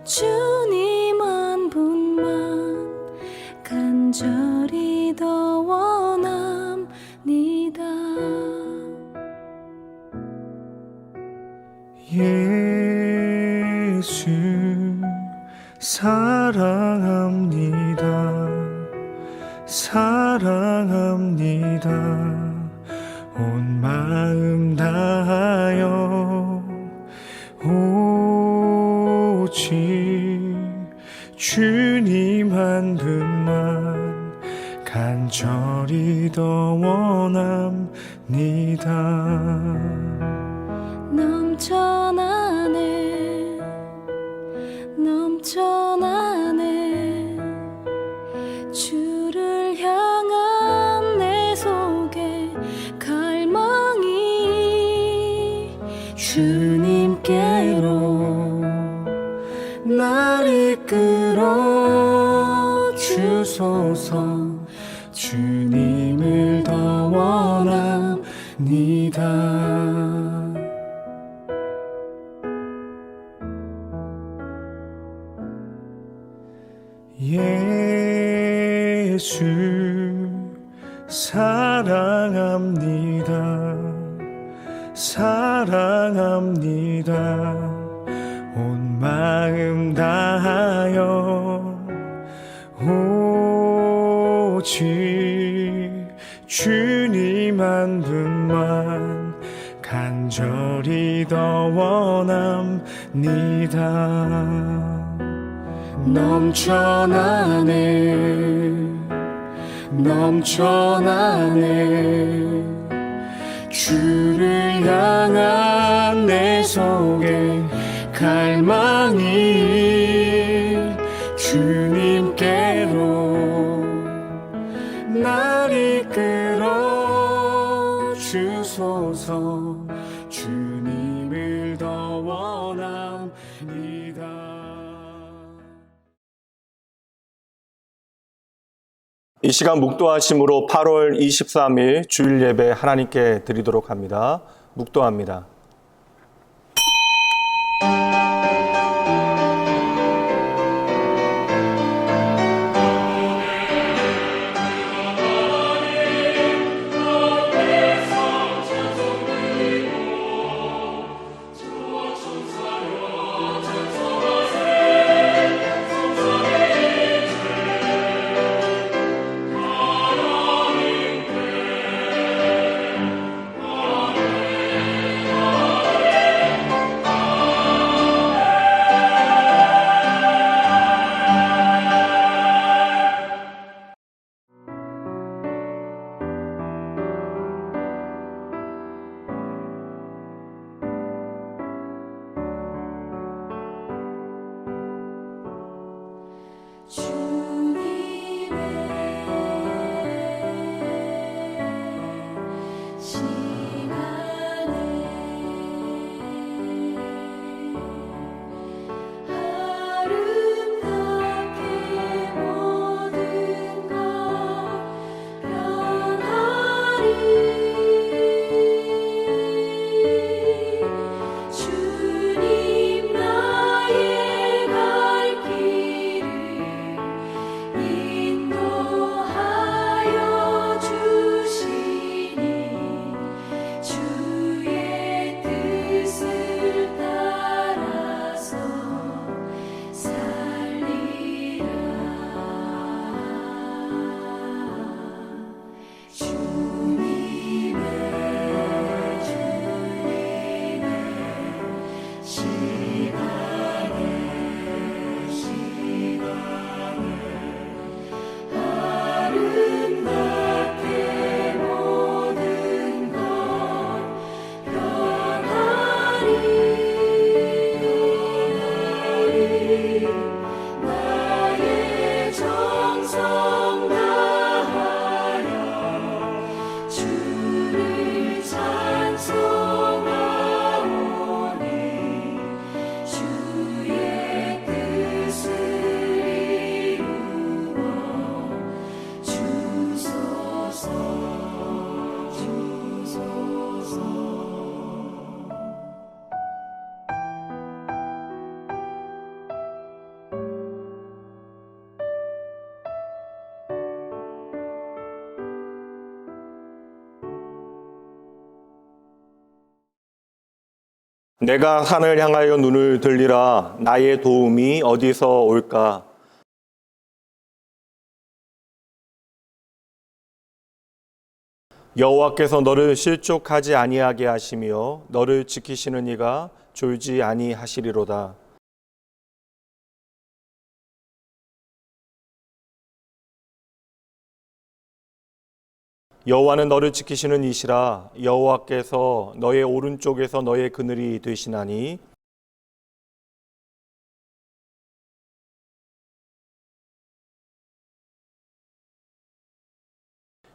주님 한 분만 간절히 더 원합니다. 예수 사랑합니다. 사랑합니다. 온 마음 다하여 오직 주님 한 분만 간절히 더 원합니다. 넘쳐나네 넘쳐나네 주를 향한 내 속에 갈망이 주님께로 날 이끌어 주소서. 주님을 더 원합니다. 예수 사랑합니다. 사랑합니다. 온 마음 다하여 오직 주님 한 분만 간절히 더 원합니다. 넘쳐나네 넘쳐나네 주를 향한 내 속에 갈망이 주님께로 날 이끌어 주소서. 주님을 더 원합니다. 이 시간 묵도하심으로 8월 23일 주일 예배 하나님께 드리도록 합니다. 묵도합니다. 내가 산을 향하여 눈을 들리라. 나의 도움이 어디서 올까? 여호와께서 너를 실족하지 아니하게 하시며 너를 지키시는 이가 졸지 아니하시리로다. 여호와는 너를 지키시는 이시라. 여호와께서 너의 오른쪽에서 너의 그늘이 되시나니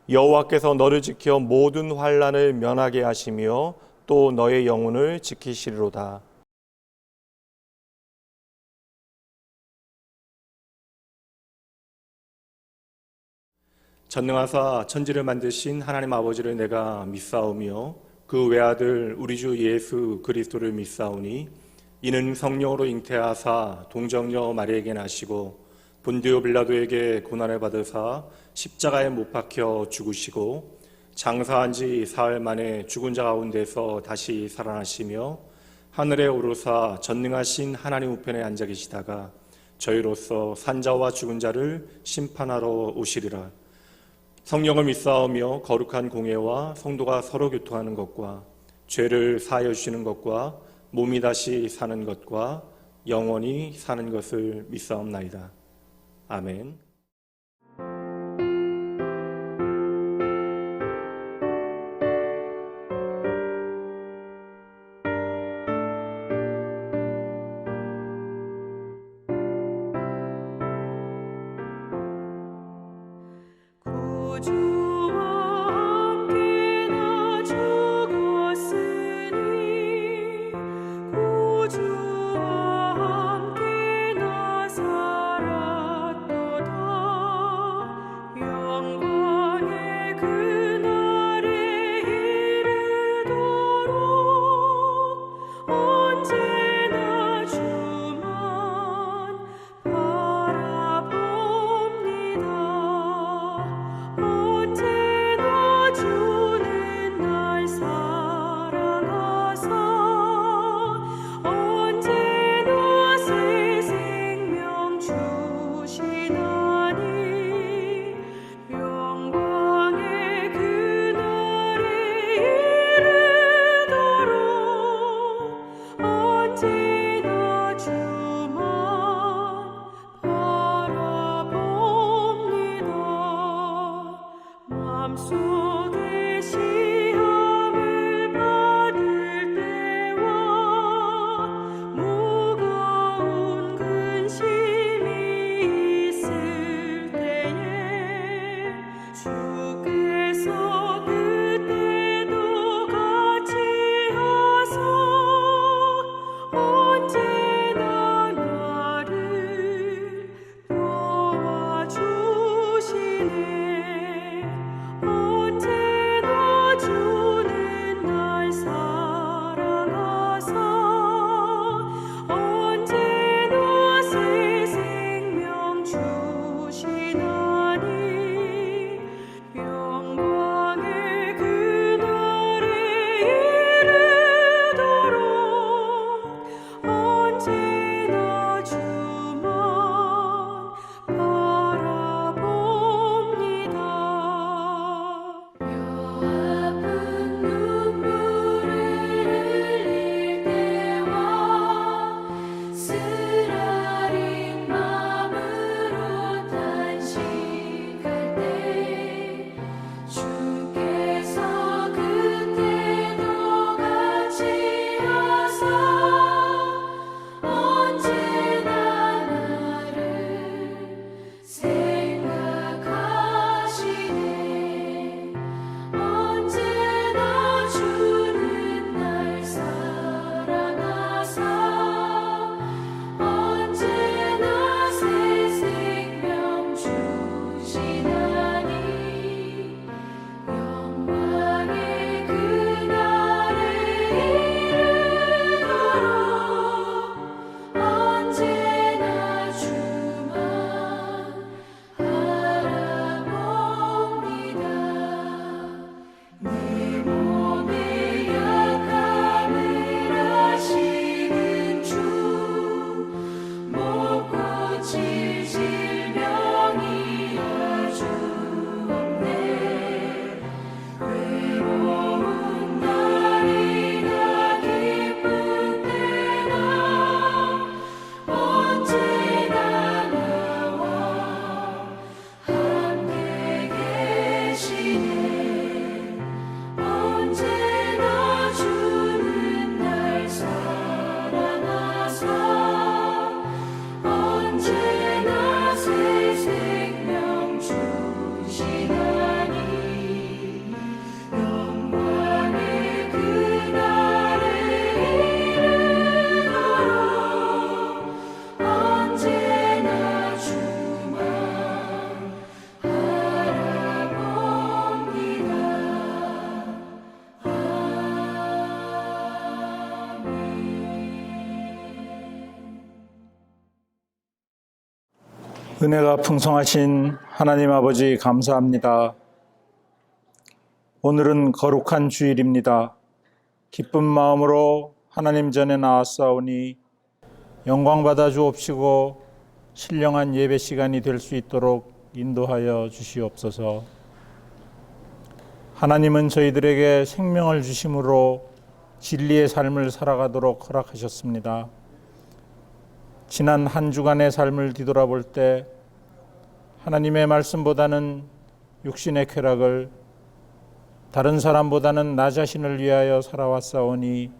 여호와께서 너를 지켜 모든 환난을 면하게 하시며 또 너의 영혼을 지키시리로다. 전능하사 천지를 만드신 하나님 아버지를 내가 믿사오며 그 외아들 우리 주 예수 그리스도를 믿사오니 이는 성령으로 잉태하사 동정녀 마리에게 나시고 본디오 빌라도에게 고난을 받으사 십자가에 못 박혀 죽으시고 장사한 지 사흘 만에 죽은 자 가운데서 다시 살아나시며 하늘에 오르사 전능하신 하나님 우편에 앉아 계시다가 저희로서 산자와 죽은 자를 심판하러 오시리라. 성령을 믿사오며 거룩한 공예와 성도가 서로 교통하는 것과 죄를 사하여 주시는 것과 몸이 다시 사는 것과 영원히 사는 것을 믿사옵나이다. 아멘. 구주와 함께 나 살았도다. 은혜가 풍성하신 하나님 아버지 감사합니다. 오늘은 거룩한 주일입니다. 기쁜 마음으로 하나님 전에 나왔사오니 영광 받아 주옵시고 신령한 예배 시간이 될 수 있도록 인도하여 주시옵소서. 하나님은 저희들에게 생명을 주심으로 진리의 삶을 살아가도록 허락하셨습니다. 지난 한 주간의 삶을 뒤돌아볼 때 하나님의 말씀보다는 육신의 쾌락을, 다른 사람보다는 나 자신을 위하여 살아왔사오니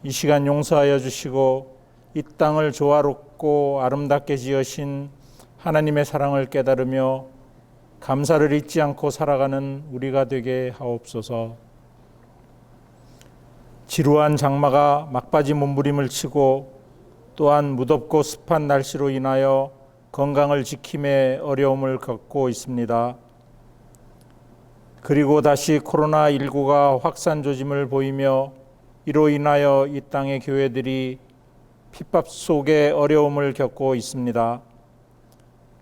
이 시간 용서하여 주시고 이 땅을 조화롭고 아름답게 지으신 하나님의 사랑을 깨달으며 감사를 잊지 않고 살아가는 우리가 되게 하옵소서. 지루한 장마가 막바지 몸부림을 치고 또한 무덥고 습한 날씨로 인하여 건강을 지킴에 어려움을 겪고 있습니다. 그리고 다시 코로나19가 확산 조짐을 보이며 이로 인하여 이 땅의 교회들이 핍박 속에 어려움을 겪고 있습니다.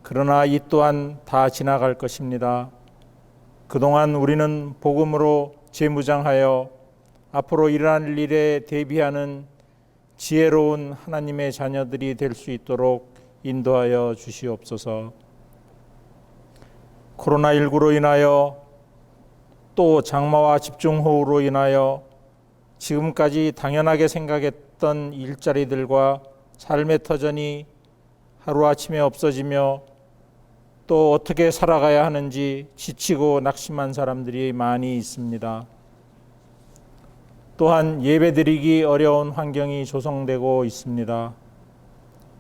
그러나 이 또한 다 지나갈 것입니다. 그동안 우리는 복음으로 재무장하여 앞으로 일어날 일에 대비하는 지혜로운 하나님의 자녀들이 될 수 있도록 인도하여 주시옵소서. 코로나19로 인하여 또 장마와 집중호우로 인하여 지금까지 당연하게 생각했던 일자리들과 삶의 터전이 하루아침에 없어지며 또 어떻게 살아가야 하는지 지치고 낙심한 사람들이 많이 있습니다. 또한 예배드리기 어려운 환경이 조성되고 있습니다.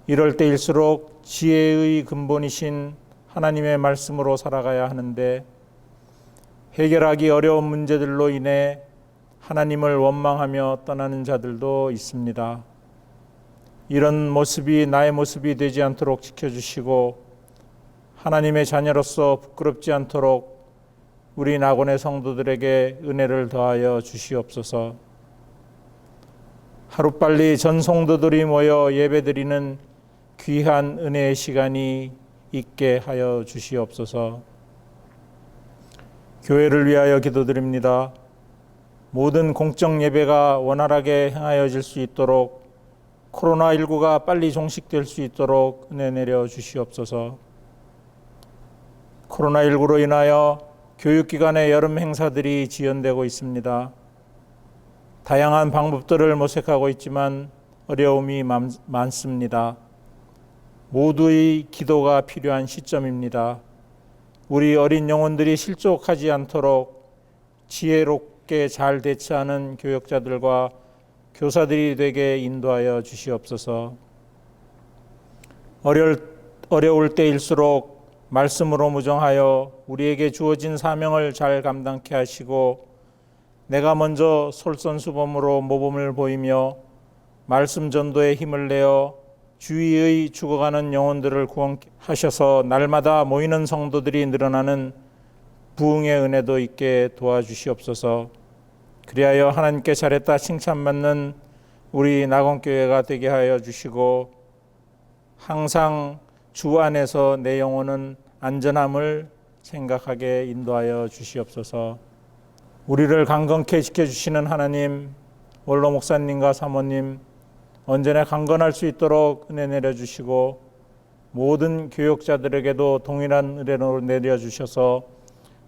이럴 때일수록 지혜의 근본이신 하나님의 말씀으로 살아가야 하는데 해결하기 어려운 문제들로 인해 하나님을 원망하며 떠나는 자들도 있습니다. 이런 모습이 나의 모습이 되지 않도록 지켜주시고 하나님의 자녀로서 부끄럽지 않도록 우리 낙원의 성도들에게 은혜를 더하여 주시옵소서. 하루빨리 전 성도들이 모여 예배드리는 귀한 은혜의 시간이 있게 하여 주시옵소서. 교회를 위하여 기도드립니다. 모든 공적 예배가 원활하게 행하여질 수 있도록 코로나19가 빨리 종식될 수 있도록 은혜 내려 주시옵소서. 코로나19로 인하여 교육기관의 여름 행사들이 지연되고 있습니다. 다양한 방법들을 모색하고 있지만 어려움이 많습니다. 모두의 기도가 필요한 시점입니다. 우리 어린 영혼들이 실족하지 않도록 지혜롭게 잘 대처하는 교역자들과 교사들이 되게 인도하여 주시옵소서. 어려울 때일수록 말씀으로 무정하여 우리에게 주어진 사명을 잘 감당케 하시고 내가 먼저 솔선수범으로 모범을 보이며 말씀 전도에 힘을 내어 주위의 죽어가는 영혼들을 구원하셔서 날마다 모이는 성도들이 늘어나는 부흥의 은혜도 있게 도와주시옵소서. 그리하여 하나님께 잘했다 칭찬받는 우리 낙원교회가 되게 하여 주시고 항상 주 안에서 내 영혼은 안전함을 생각하게 인도하여 주시옵소서. 우리를 강건케 지켜주시는 하나님, 원로 목사님과 사모님 언제나 강건할 수 있도록 은혜 내려주시고 모든 교역자들에게도 동일한 은혜로 내려주셔서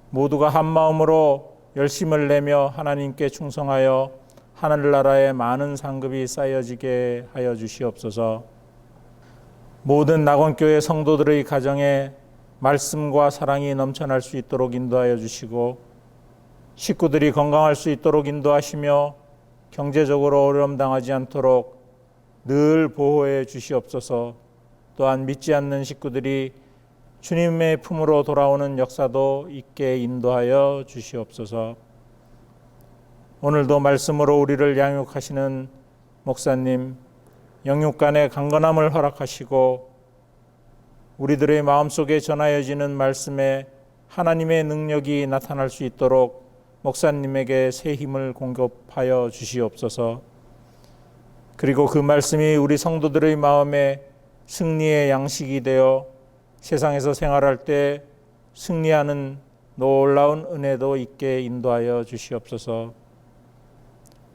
모두가 한 마음으로 열심을 내며 하나님께 충성하여 하늘나라에 많은 상급이 쌓여지게 하여 주시옵소서. 모든 낙원교회 성도들의 가정에 말씀과 사랑이 넘쳐날 수 있도록 인도하여 주시고 식구들이 건강할 수 있도록 인도하시며 경제적으로 어려움 당하지 않도록 늘 보호해 주시옵소서. 또한 믿지 않는 식구들이 주님의 품으로 돌아오는 역사도 있게 인도하여 주시옵소서. 오늘도 말씀으로 우리를 양육하시는 목사님, 영육간의 강건함을 허락하시고 우리들의 마음속에 전하여지는 말씀에 하나님의 능력이 나타날 수 있도록 목사님에게 새 힘을 공급하여 주시옵소서. 그리고 그 말씀이 우리 성도들의 마음에 승리의 양식이 되어 세상에서 생활할 때 승리하는 놀라운 은혜도 있게 인도하여 주시옵소서.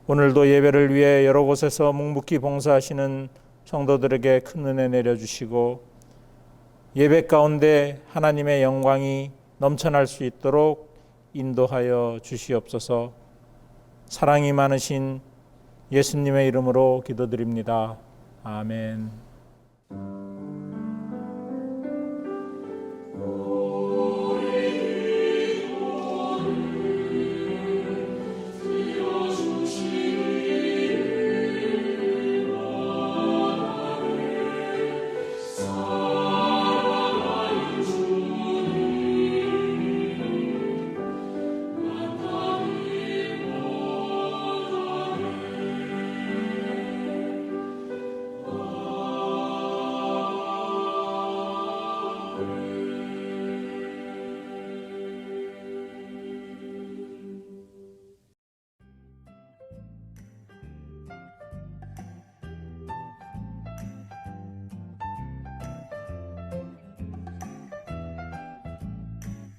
오늘도 예배를 위해 여러 곳에서 묵묵히 봉사하시는 성도들에게 큰 은혜 내려주시고 예배 가운데 하나님의 영광이 넘쳐날 수 있도록 인도하여 주시옵소서. 사랑이 많으신 예수님의 이름으로 기도드립니다. 아멘.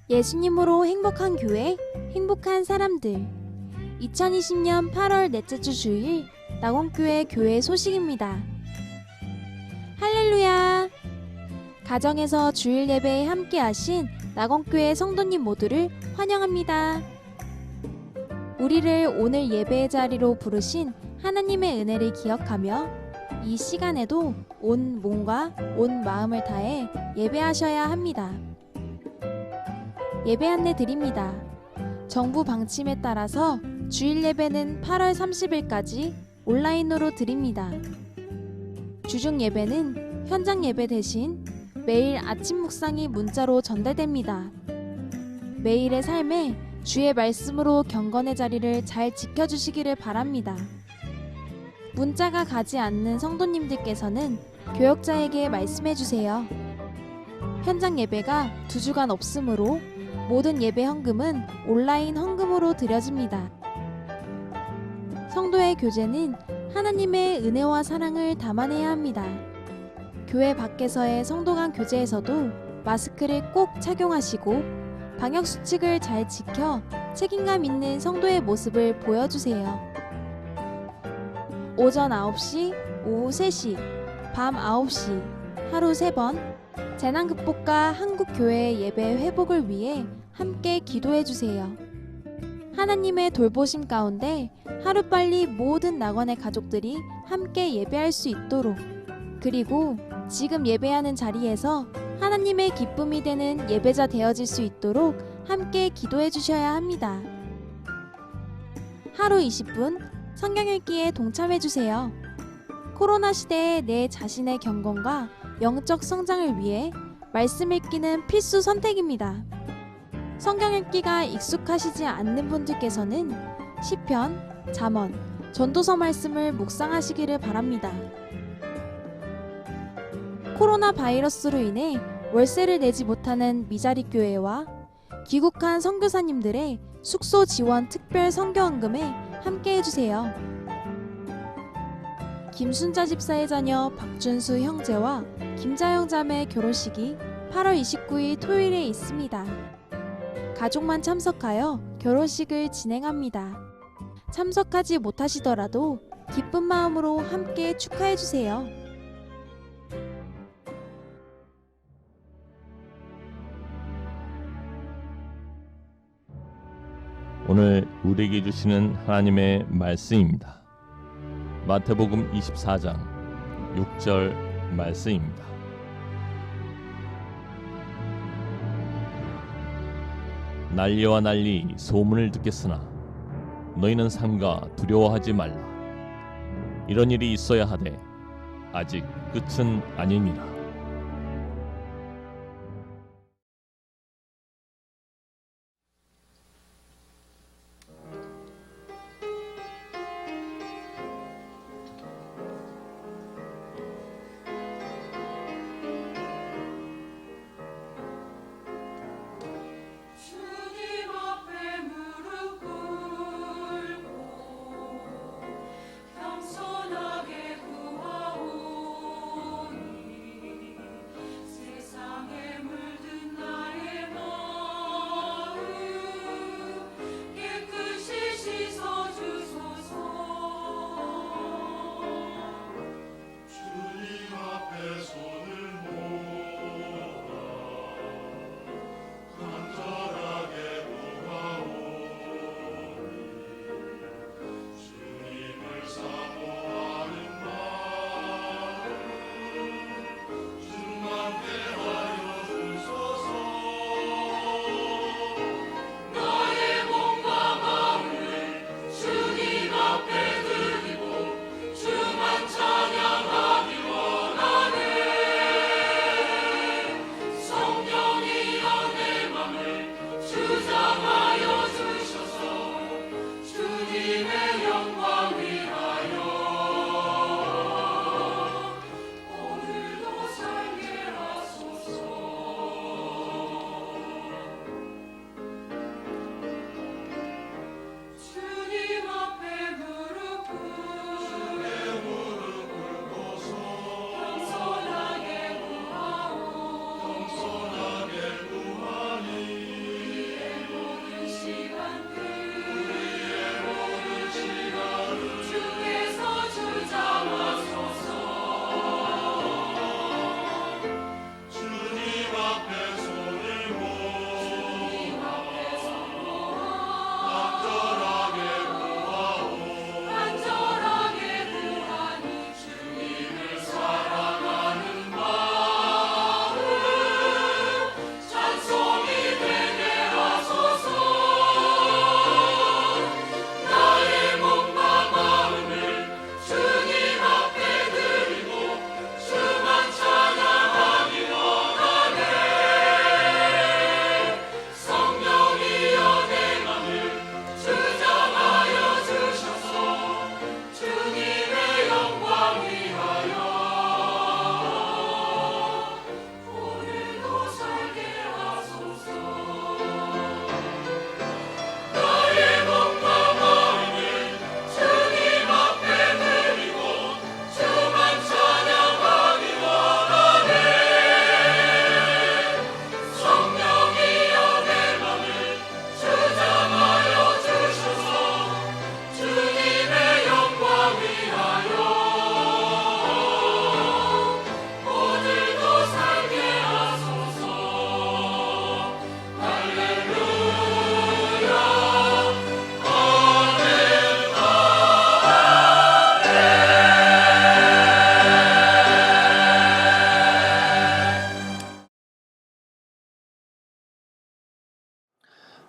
예수님으로 행복한 교회, 행복한 사람들. 2020년 8월 넷째 주 주일 낙원교회 교회 소식입니다. 할렐루야! 가정에서 주일 예배에 함께 하신 낙원교회 성도님 모두를 환영합니다. 우리를 오늘 예배의 자리로 부르신 하나님의 은혜를 기억하며 이 시간에도 온 몸과 온 마음을 다해 예배하셔야 합니다. 예배 안내 드립니다. 정부 방침에 따라서 주일 예배는 8월 30일까지 온라인으로 드립니다. 주중 예배는 현장 예배 대신 매일 아침 묵상이 문자로 전달됩니다. 매일의 삶에 주의 말씀으로 경건의 자리를 잘 지켜주시기를 바랍니다. 문자가 가지 않는 성도님들께서는 교역자에게 말씀해주세요. 현장 예배가 2주간 없으므로 모든 예배 헌금은 온라인 헌금으로 드려집니다. 성도의 교제는 하나님의 은혜와 사랑을 담아내야 합니다. 교회 밖에서의 성도 간 교제에서도 마스크를 꼭 착용하시고 방역수칙을 잘 지켜 책임감 있는 성도의 모습을 보여주세요. 오전 9시, 오후 3시, 밤 9시, 하루 3번 재난극복과 한국교회의 예배 회복을 위해 함께 기도해주세요. 하나님의 돌보심 가운데 하루빨리 모든 낙원의 가족들이 함께 예배할 수 있도록, 그리고 지금 예배하는 자리에서 하나님의 기쁨이 되는 예배자 되어질 수 있도록 함께 기도해 주셔야 합니다. 하루 20분 성경 읽기에 동참해 주세요. 코로나 시대에 내 자신의 경건과 영적 성장을 위해 말씀 읽기는 필수 선택입니다. 성경 읽기가 익숙하시지 않는 분들께서는 시편, 잠언, 전도서 말씀을 묵상하시기를 바랍니다. 코로나 바이러스로 인해 월세를 내지 못하는 미자리 교회와 귀국한 선교사님들의 숙소 지원 특별 선교헌금에 함께 해주세요. 김순자 집사의 자녀 박준수 형제와 김자영 자매 결혼식이 8월 29일 토요일에 있습니다. 가족만 참석하여 결혼식을 진행합니다. 참석하지 못하시더라도 기쁜 마음으로 함께 축하해주세요. 오늘 우리에게 주시는 하나님의 말씀입니다. 마태복음 24장 6절 말씀입니다. 난리와 난리 소문을 듣겠으나 너희는 삼가 두려워하지 말라. 이런 일이 있어야 하되 아직 끝은 아니니라.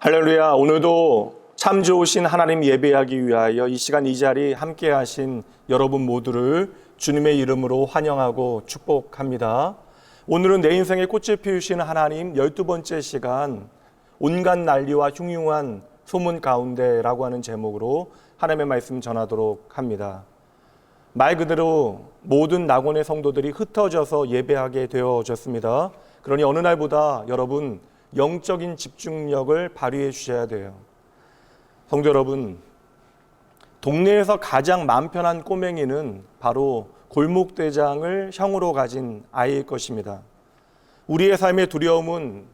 할렐루야. 오늘도 참 좋으신 하나님 예배하기 위하여 이 시간 이 자리 함께 하신 여러분 모두를 주님의 이름으로 환영하고 축복합니다. 오늘은 내 인생에 꽃을 피우시는 하나님 12번째 시간 온갖 난리와 흉흉한 소문 가운데라고 하는 제목으로 하나님의 말씀 전하도록 합니다. 말 그대로 모든 낙원의 성도들이 흩어져서 예배하게 되어졌습니다. 그러니 어느 날보다 여러분 영적인 집중력을 발휘해 주셔야 돼요. 성도 여러분, 동네에서 가장 마음 편한 꼬맹이는 바로 골목대장을 형으로 가진 아이일 것입니다. 우리의 삶의 두려움은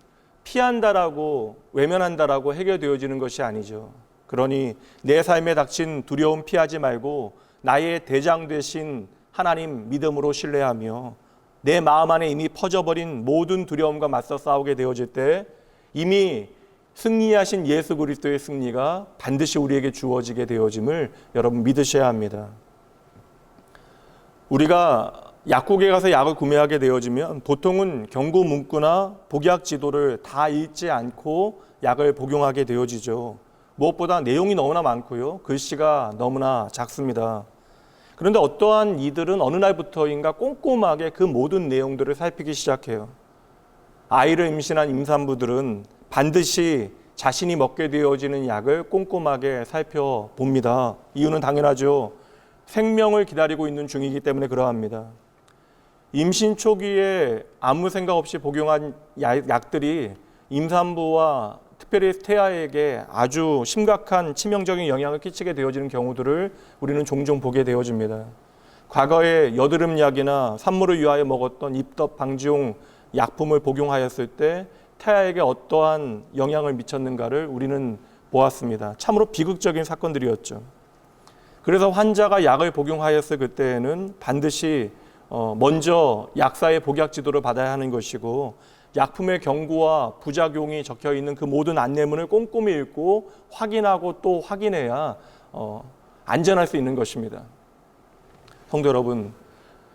피한다라고 외면한다라고 해결되어지는 것이 아니죠. 그러니 내 삶에 닥친 두려움 피하지 말고 나의 대장 되신 하나님 믿음으로 신뢰하며 내 마음 안에 이미 퍼져버린 모든 두려움과 맞서 싸우게 되어질 때 이미 승리하신 예수 그리스도의 승리가 반드시 우리에게 주어지게 되어짐을 여러분 믿으셔야 합니다. 우리가 약국에 가서 약을 구매하게 되어지면 보통은 경고 문구나 복약 지도를 다 읽지 않고 약을 복용하게 되어지죠. 무엇보다 내용이 너무나 많고요. 글씨가 너무나 작습니다. 그런데 어떠한 이들은 어느 날부터인가 꼼꼼하게 그 모든 내용들을 살피기 시작해요. 아이를 임신한 임산부들은 반드시 자신이 먹게 되어지는 약을 꼼꼼하게 살펴봅니다. 이유는 당연하죠. 생명을 기다리고 있는 중이기 때문에 그러합니다. 임신 초기에 아무 생각 없이 복용한 약들이 임산부와 특별히 태아에게 아주 심각한 치명적인 영향을 끼치게 되어지는 경우들을 우리는 종종 보게 되어집니다. 과거에 여드름 약이나 산모를 위하여 먹었던 입덧 방지용 약품을 복용하였을 때 태아에게 어떠한 영향을 미쳤는가를 우리는 보았습니다. 참으로 비극적인 사건들이었죠. 그래서 환자가 약을 복용하였을 그때에는 반드시 먼저 약사의 복약 지도를 받아야 하는 것이고 약품의 경고와 부작용이 적혀 있는 그 모든 안내문을 꼼꼼히 읽고 확인하고 또 확인해야 안전할 수 있는 것입니다. 성도 여러분,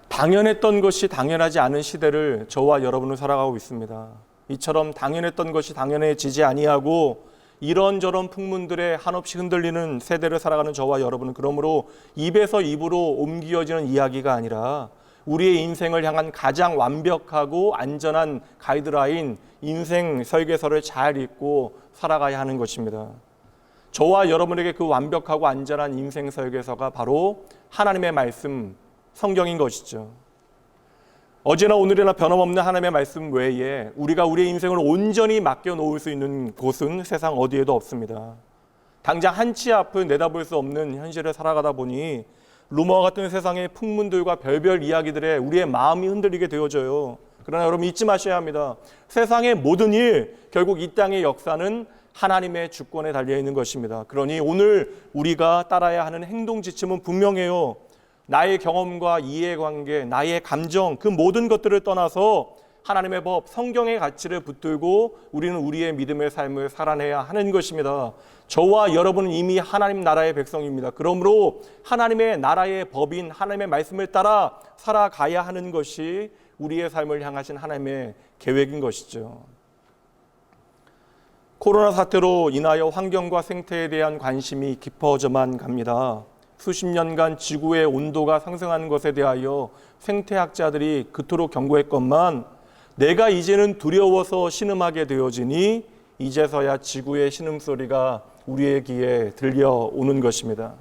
당연했던 것이 당연하지 않은 시대를 저와 여러분은 살아가고 있습니다. 이처럼 당연했던 것이 당연해지지 아니하고 이런저런 풍문들에 한없이 흔들리는 세대를 살아가는 저와 여러분은 그러므로 입에서 입으로 옮겨지는 이야기가 아니라 우리의 인생을 향한 가장 완벽하고 안전한 가이드라인 인생 설계서를 잘 읽고 살아가야 하는 것입니다. 저와 여러분에게 그 완벽하고 안전한 인생 설계서가 바로 하나님의 말씀, 성경인 것이죠. 어제나 오늘이나 변함없는 하나님의 말씀 외에 우리가 우리의 인생을 온전히 맡겨놓을 수 있는 곳은 세상 어디에도 없습니다. 당장 한치 앞을 내다볼 수 없는 현실을 살아가다 보니 루머와 같은 세상의 풍문들과 별별 이야기들에 우리의 마음이 흔들리게 되어져요. 그러나 여러분 잊지 마셔야 합니다. 세상의 모든 일, 결국 이 땅의 역사는 하나님의 주권에 달려있는 것입니다. 그러니 오늘 우리가 따라야 하는 행동 지침은 분명해요. 나의 경험과 이해관계, 나의 감정, 그 모든 것들을 떠나서 하나님의 법, 성경의 가치를 붙들고 우리는 우리의 믿음의 삶을 살아내야 하는 것입니다. 저와 여러분은 이미 하나님 나라의 백성입니다. 그러므로 하나님의 나라의 법인 하나님의 말씀을 따라 살아가야 하는 것이 우리의 삶을 향하신 하나님의 계획인 것이죠. 코로나 사태로 인하여 환경과 생태에 대한 관심이 깊어져만 갑니다. 수십 년간 지구의 온도가 상승하는 것에 대하여 생태학자들이 그토록 경고했건만 내가 이제는 두려워서 신음하게 되어지니 이제서야 지구의 신음소리가 우리의 귀에 들려오는 것입니다.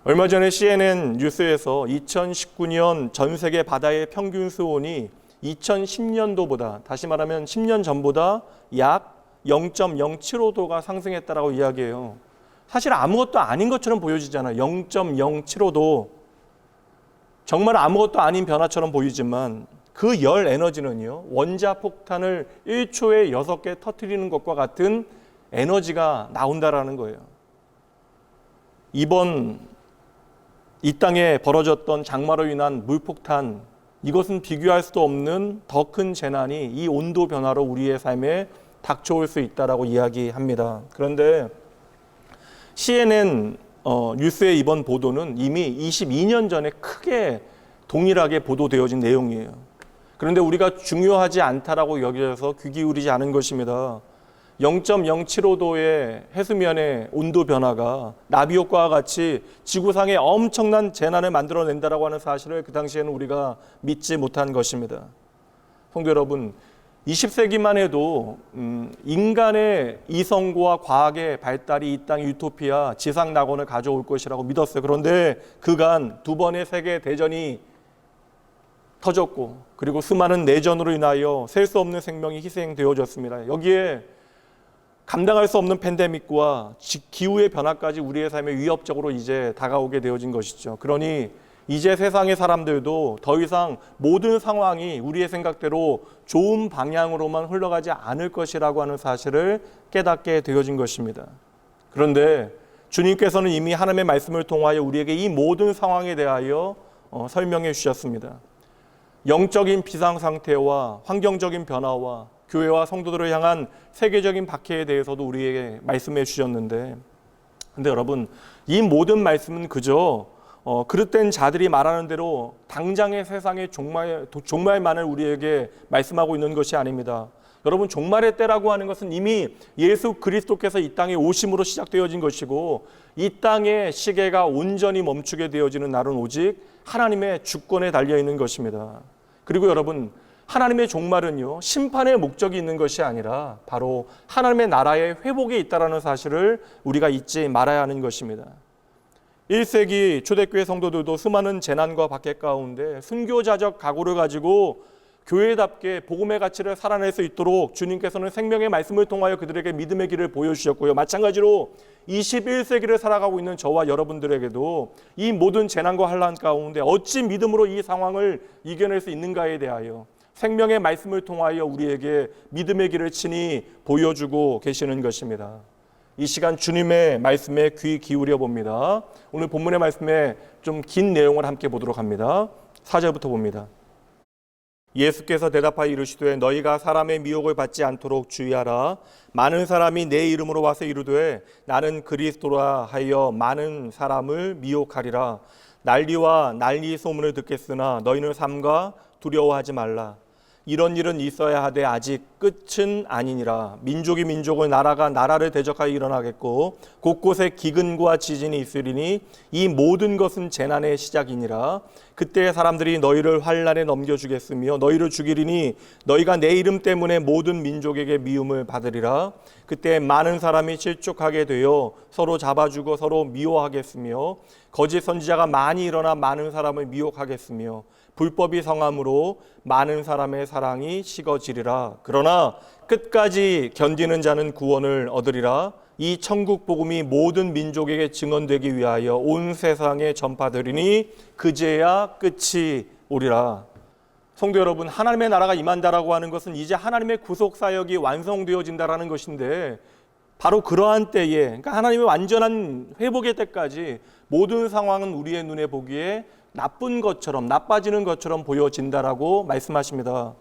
얼마 전에 CNN 뉴스에서 2019년 전 세계 바다의 평균 수온이 2010년도보다 다시 말하면 10년 전보다 약 0.075도가 상승했다라고 이야기해요. 사실 아무것도 아닌 것처럼 보여지잖아요. 0.075도. 정말 아무것도 아닌 변화처럼 보이지만 그 열 에너지는요. 원자폭탄을 1초에 6개 터뜨리는 것과 같은 에너지가 나온다라는 거예요. 이번 이 땅에 벌어졌던 장마로 인한 물폭탄, 이것은 비교할 수도 없는 더 큰 재난이 이 온도 변화로 우리의 삶에 닥쳐올 수 있다라고 이야기합니다. 그런데 CNN 뉴스의 이번 보도는 이미 22년 전에 크게 동일하게 보도되어진 내용이에요. 그런데 우리가 중요하지 않다라고 여겨져서 귀 기울이지 않은 것입니다. 0.075도의 해수면의 온도 변화가 나비 효과와 같이 지구상에 엄청난 재난을 만들어낸다라고 하는 사실을 그 당시에는 우리가 믿지 못한 것입니다. 성도 여러분, 20세기만 해도 인간의 이성과 과학의 발달이 이 땅의 유토피아, 지상 낙원을 가져올 것이라고 믿었어요. 그런데 그간 두 번의 세계 대전이 터졌고, 그리고 수많은 내전으로 인하여 셀 수 없는 생명이 희생되어졌습니다. 여기에 감당할 수 없는 팬데믹과 기후의 변화까지 우리의 삶에 위협적으로 이제 다가오게 되어진 것이죠. 그러니 이제 세상의 사람들도 더 이상 모든 상황이 우리의 생각대로 좋은 방향으로만 흘러가지 않을 것이라고 하는 사실을 깨닫게 되어진 것입니다. 그런데 주님께서는 이미 하나님의 말씀을 통하여 우리에게 이 모든 상황에 대하여 설명해 주셨습니다. 영적인 비상 상태와 환경적인 변화와 교회와 성도들을 향한 세계적인 박해에 대해서도 우리에게 말씀해 주셨는데, 근데 여러분, 이 모든 말씀은 그저 그릇된 자들이 말하는 대로 당장의 세상의 종말만을 우리에게 말씀하고 있는 것이 아닙니다. 여러분, 종말의 때라고 하는 것은 이미 예수 그리스도께서 이 땅에 오심으로 시작되어진 것이고, 이 땅의 시계가 온전히 멈추게 되어지는 날은 오직 하나님의 주권에 달려있는 것입니다. 그리고 여러분, 하나님의 종말은요, 심판의 목적이 있는 것이 아니라 바로 하나님의 나라의 회복에 있다는 사실을 우리가 잊지 말아야 하는 것입니다. 1세기 초대교회 성도들도 수많은 재난과 박해 가운데 순교자적 각오를 가지고 교회답게 복음의 가치를 살아낼 수 있도록 주님께서는 생명의 말씀을 통하여 그들에게 믿음의 길을 보여주셨고요. 마찬가지로 21세기를 살아가고 있는 저와 여러분들에게도 이 모든 재난과 환난 가운데 어찌 믿음으로 이 상황을 이겨낼 수 있는가에 대하여 생명의 말씀을 통하여 우리에게 믿음의 길을 친히 보여주고 계시는 것입니다. 이 시간 주님의 말씀에 귀 기울여 봅니다. 오늘 본문의 말씀에 좀 긴 내용을 함께 보도록 합니다. 4절부터 봅니다. 예수께서 대답하여 이르시되 너희가 사람의 미혹을 받지 않도록 주의하라. 많은 사람이 내 이름으로 와서 이르되 나는 그리스도라 하여 많은 사람을 미혹하리라. 난리와 난리 소문을 듣겠으나 너희는 삼가 두려워하지 말라. 이런 일은 있어야 하되 아직 끝은 아니니라. 민족이 민족을, 나라가 나라를 대적하여 일어나겠고 곳곳에 기근과 지진이 있으리니 이 모든 것은 재난의 시작이니라. 그때 사람들이 너희를 환난에 넘겨주겠으며 너희를 죽이리니 너희가 내 이름 때문에 모든 민족에게 미움을 받으리라. 그때 많은 사람이 실족하게 되어 서로 잡아주고 서로 미워하겠으며 거짓 선지자가 많이 일어나 많은 사람을 미혹하겠으며 불법이 성함으로 많은 사람의 사랑이 식어지리라. 그러나 끝까지 견디는 자는 구원을 얻으리라. 이 천국 복음이 모든 민족에게 증언되기 위하여 온 세상에 전파되리니 그제야 끝이 오리라. 성도 여러분, 하나님의 나라가 임한다라고 하는 것은 이제 하나님의 구속 사역이 완성되어진다라는 것인데, 바로 그러한 때에, 그러니까 하나님의 완전한 회복의 때까지 모든 상황은 우리의 눈에 보기에 나쁜 것처럼, 나빠지는 것처럼 보여진다라고 말씀하십니다.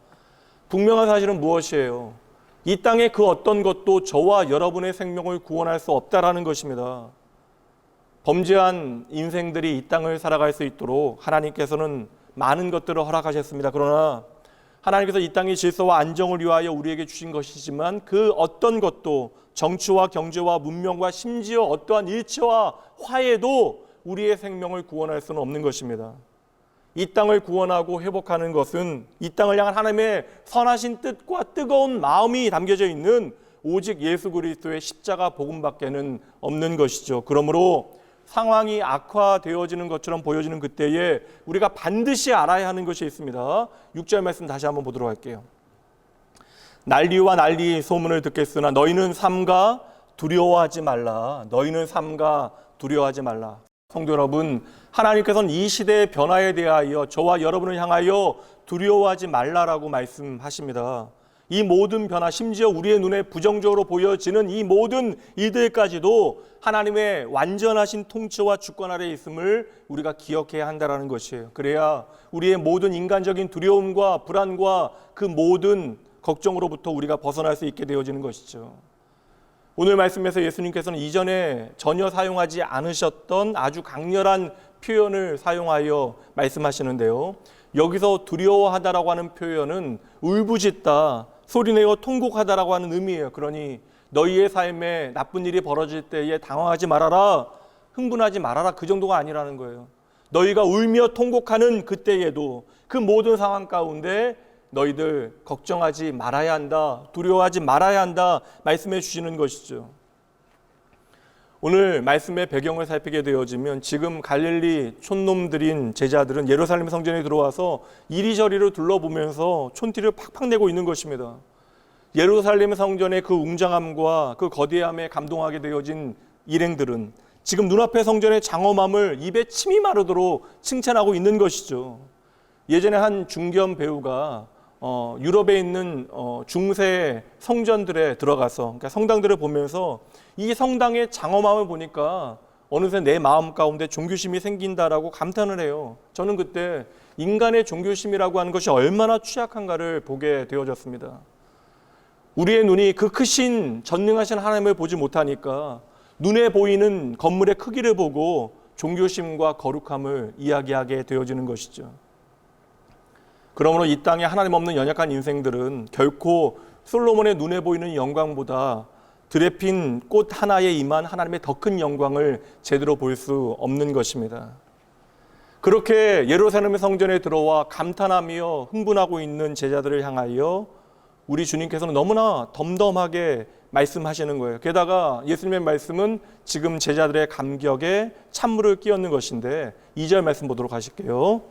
분명한 사실은 무엇이에요? 이 땅의 그 어떤 것도 저와 여러분의 생명을 구원할 수 없다라는 것입니다. 범죄한 인생들이 이 땅을 살아갈 수 있도록 하나님께서는 많은 것들을 허락하셨습니다. 그러나 하나님께서 이 땅의 질서와 안정을 위하여 우리에게 주신 것이지만 그 어떤 것도 정치와 경제와 문명과 심지어 어떠한 일체와 화해도 우리의 생명을 구원할 수는 없는 것입니다. 이 땅을 구원하고 회복하는 것은 이 땅을 향한 하나님의 선하신 뜻과 뜨거운 마음이 담겨져 있는 오직 예수 그리스도의 십자가 복음밖에는 없는 것이죠. 그러므로 상황이 악화되어지는 것처럼 보여지는 그때에 우리가 반드시 알아야 하는 것이 있습니다. 6절 말씀 다시 한번 보도록 할게요. 난리와 난리 소문을 듣겠으나 너희는 삼가 두려워하지 말라. 너희는 삼가 두려워하지 말라. 성도 여러분, 하나님께서는 이 시대의 변화에 대하여 저와 여러분을 향하여 두려워하지 말라라고 말씀하십니다. 이 모든 변화, 심지어 우리의 눈에 부정적으로 보여지는 이 모든 일들까지도 하나님의 완전하신 통치와 주권 아래에 있음을 우리가 기억해야 한다는 것이에요. 그래야 우리의 모든 인간적인 두려움과 불안과 그 모든 걱정으로부터 우리가 벗어날 수 있게 되어지는 것이죠. 오늘 말씀에서 예수님께서는 이전에 전혀 사용하지 않으셨던 아주 강렬한 표현을 사용하여 말씀하시는데요. 여기서 두려워하다라고 하는 표현은 울부짖다, 소리내어 통곡하다라고 하는 의미예요. 그러니 너희의 삶에 나쁜 일이 벌어질 때에 당황하지 말아라, 흥분하지 말아라, 그 정도가 아니라는 거예요. 너희가 울며 통곡하는 그때에도 그 모든 상황 가운데 너희들 걱정하지 말아야 한다, 두려워하지 말아야 한다 말씀해 주시는 것이죠. 오늘 말씀의 배경을 살피게 되어지면 지금 갈릴리 촌놈들인 제자들은 예루살렘 성전에 들어와서 이리저리로 둘러보면서 촌티를 팍팍 내고 있는 것입니다. 예루살렘 성전의 그 웅장함과 그 거대함에 감동하게 되어진 일행들은 지금 눈앞의 성전의 장엄함을 입에 침이 마르도록 칭찬하고 있는 것이죠. 예전에 한 중견 배우가 유럽에 있는 중세 성전들에 들어가서, 그러니까 성당들을 보면서 이 성당의 장엄함을 보니까 어느새 내 마음 가운데 종교심이 생긴다라고 감탄을 해요. 저는 그때 인간의 종교심이라고 하는 것이 얼마나 취약한가를 보게 되어졌습니다. 우리의 눈이 그 크신 전능하신 하나님을 보지 못하니까 눈에 보이는 건물의 크기를 보고 종교심과 거룩함을 이야기하게 되어지는 것이죠. 그러므로 이 땅에 하나님 없는 연약한 인생들은 결코 솔로몬의 눈에 보이는 영광보다 들에 핀 꽃 하나에 임한 하나님의 더 큰 영광을 제대로 볼 수 없는 것입니다. 그렇게 예루살렘 성전에 들어와 감탄하며 흥분하고 있는 제자들을 향하여 우리 주님께서는 너무나 덤덤하게 말씀하시는 거예요. 게다가 예수님의 말씀은 지금 제자들의 감격에 찬물을 끼얹는 것인데 2절 말씀 보도록 하실게요.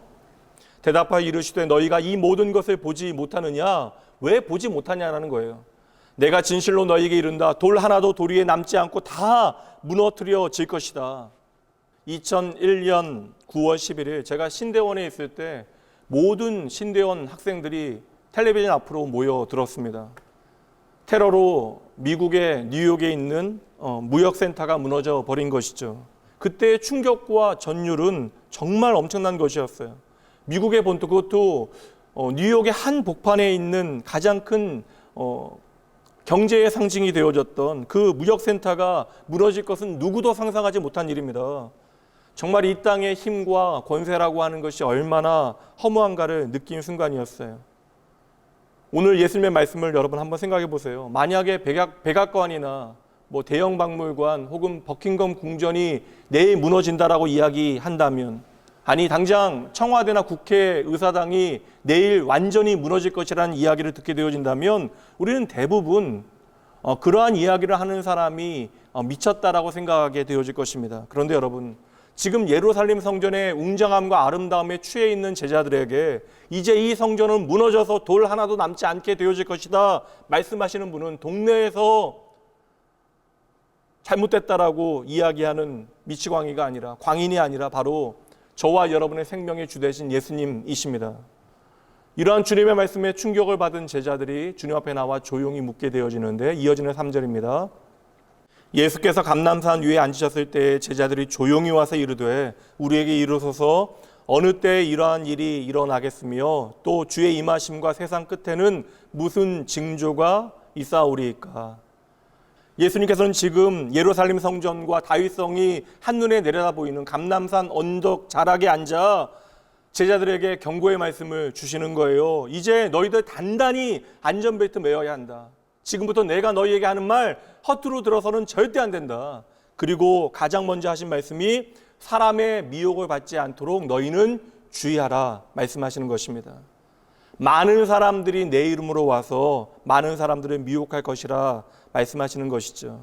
대답하여 이르시되 너희가 이 모든 것을 보지 못하느냐? 왜 보지 못하냐라는 거예요. 내가 진실로 너희에게 이른다. 돌 하나도 돌 위에 남지 않고 다 무너뜨려질 것이다. 2001년 9월 11일 제가 신대원에 있을 때 모든 신대원 학생들이 텔레비전 앞으로 모여들었습니다. 테러로 미국의 뉴욕에 있는 무역센터가 무너져 버린 것이죠. 그때의 충격과 전율은 정말 엄청난 것이었어요. 미국의 본토, 그것도 뉴욕의 한 복판에 있는 가장 큰 경제의 상징이 되어졌던 그 무역센터가 무너질 것은 누구도 상상하지 못한 일입니다. 정말 이 땅의 힘과 권세라고 하는 것이 얼마나 허무한가를 느낀 순간이었어요. 오늘 예수님의 말씀을 여러분 한번 생각해 보세요. 만약에 백악관이나 대형 박물관 혹은 버킹엄 궁전이 내일 무너진다라고 이야기한다면, 아니 당장 청와대나 국회의사당이 내일 완전히 무너질 것이라는 이야기를 듣게 되어진다면 우리는 대부분 그러한 이야기를 하는 사람이 미쳤다라고 생각하게 되어질 것입니다. 그런데 여러분, 지금 예루살렘 성전의 웅장함과 아름다움에 취해 있는 제자들에게 이제 이 성전은 무너져서 돌 하나도 남지 않게 되어질 것이다 말씀하시는 분은 동네에서 잘못됐다라고 이야기하는 미치광이가 아니라, 광인이 아니라 바로 저와 여러분의 생명의 주 되신 예수님이십니다. 이러한 주님의 말씀에 충격을 받은 제자들이 주님 앞에 나와 조용히 묻게 되어지는데, 이어지는 3절입니다. 예수께서 감람산 위에 앉으셨을 때 제자들이 조용히 와서 이르되 우리에게 이르소서 어느 때에 이러한 일이 일어나겠으며 또 주의 임하심과 세상 끝에는 무슨 징조가 있사오리이까. 예수님께서는 지금 예루살렘 성전과 다윗성이 한눈에 내려다 보이는 감람산 언덕 자락에 앉아 제자들에게 경고의 말씀을 주시는 거예요. 이제 너희들 단단히 안전벨트 매어야 한다. 지금부터 내가 너희에게 하는 말 허투루 들어서는 절대 안 된다. 그리고 가장 먼저 하신 말씀이 사람의 미혹을 받지 않도록 너희는 주의하라 말씀하시는 것입니다. 많은 사람들이 내 이름으로 와서 많은 사람들을 미혹할 것이라 말씀하시는 것이죠.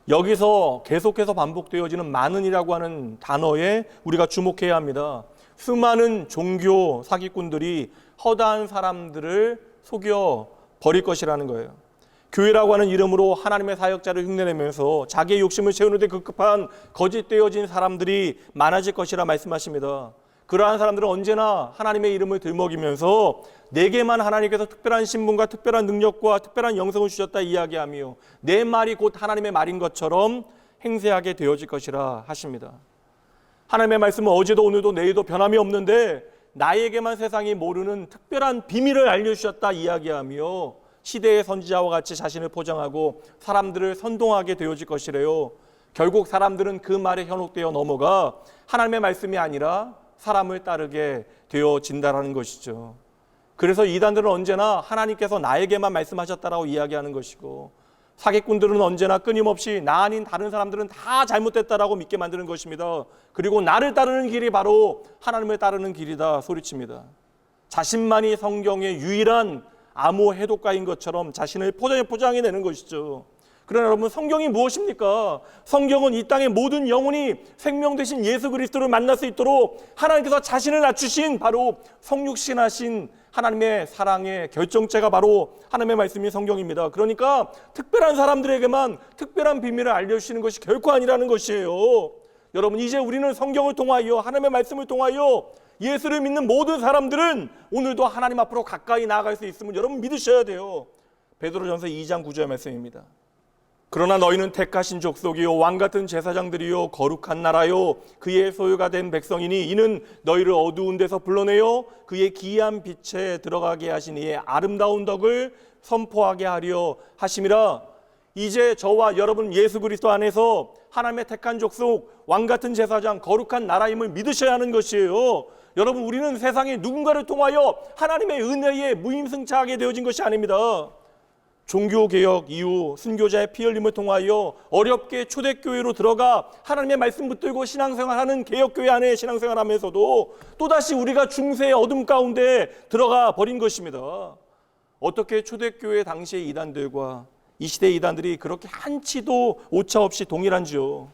여기서 계속해서 반복되어지는 많은이라고 하는 단어에 우리가 주목해야 합니다. 수많은 종교 사기꾼들이 허다한 사람들을 속여 버릴 것이라는 거예요. 교회라고 하는 이름으로 하나님의 사역자를 흉내내면서 자기의 욕심을 채우는 데 급급한 거짓되어진 사람들이 많아질 것이라 말씀하십니다. 그러한 사람들은 언제나 하나님의 이름을 들먹이면서 내게만 하나님께서 특별한 신분과 특별한 능력과 특별한 영성을 주셨다 이야기하며 내 말이 곧 하나님의 말인 것처럼 행세하게 되어질 것이라 하십니다. 하나님의 말씀은 어제도 오늘도 내일도 변함이 없는데 나에게만 세상이 모르는 특별한 비밀을 알려주셨다 이야기하며 시대의 선지자와 같이 자신을 포장하고 사람들을 선동하게 되어질 것이래요. 결국 사람들은 그 말에 현혹되어 넘어가 하나님의 말씀이 아니라 사람을 따르게 되어진다라는 것이죠. 그래서 이단들은 언제나 하나님께서 나에게만 말씀하셨다라고 이야기하는 것이고, 사기꾼들은 언제나 끊임없이 나 아닌 다른 사람들은 다 잘못됐다라고 믿게 만드는 것입니다. 그리고 나를 따르는 길이 바로 하나님을 따르는 길이다 소리칩니다. 자신만이 성경의 유일한 암호 해독가인 것처럼 자신을 포장해내는 것이죠. 그러나 여러분, 성경이 무엇입니까? 성경은 이 땅의 모든 영혼이 생명 되신 예수 그리스도를 만날 수 있도록 하나님께서 자신을 낮추신 바로 성육신하신 하나님의 사랑의 결정체가 바로 하나님의 말씀인 성경입니다. 그러니까 특별한 사람들에게만 특별한 비밀을 알려주시는 것이 결코 아니라는 것이에요. 여러분, 이제 우리는 성경을 통하여, 하나님의 말씀을 통하여 예수를 믿는 모든 사람들은 오늘도 하나님 앞으로 가까이 나아갈 수 있음을 여러분 믿으셔야 돼요. 베드로전서 2장 9절 말씀입니다. 그러나 너희는 택하신 족속이요 왕같은 제사장들이요 거룩한 나라요 그의 소유가 된 백성이니 이는 너희를 어두운 데서 불러내어 그의 기이한 빛에 들어가게 하신 이의 아름다운 덕을 선포하게 하려 하심이라. 이제 저와 여러분 예수 그리스도 안에서 하나님의 택한 족속, 왕같은 제사장, 거룩한 나라임을 믿으셔야 하는 것이에요. 여러분, 우리는 세상에 누군가를 통하여 하나님의 은혜에 무임승차하게 되어진 것이 아닙니다. 종교개혁 이후 순교자의 피 흘림을 통하여 어렵게 초대교회로 들어가 하나님의 말씀 붙들고 신앙생활하는 개혁교회 안에 신앙생활하면서도 또다시 우리가 중세의 어둠 가운데 들어가 버린 것입니다. 어떻게 초대교회 당시의 이단들과 이 시대의 이단들이 그렇게 한치도 오차 없이 동일한지요.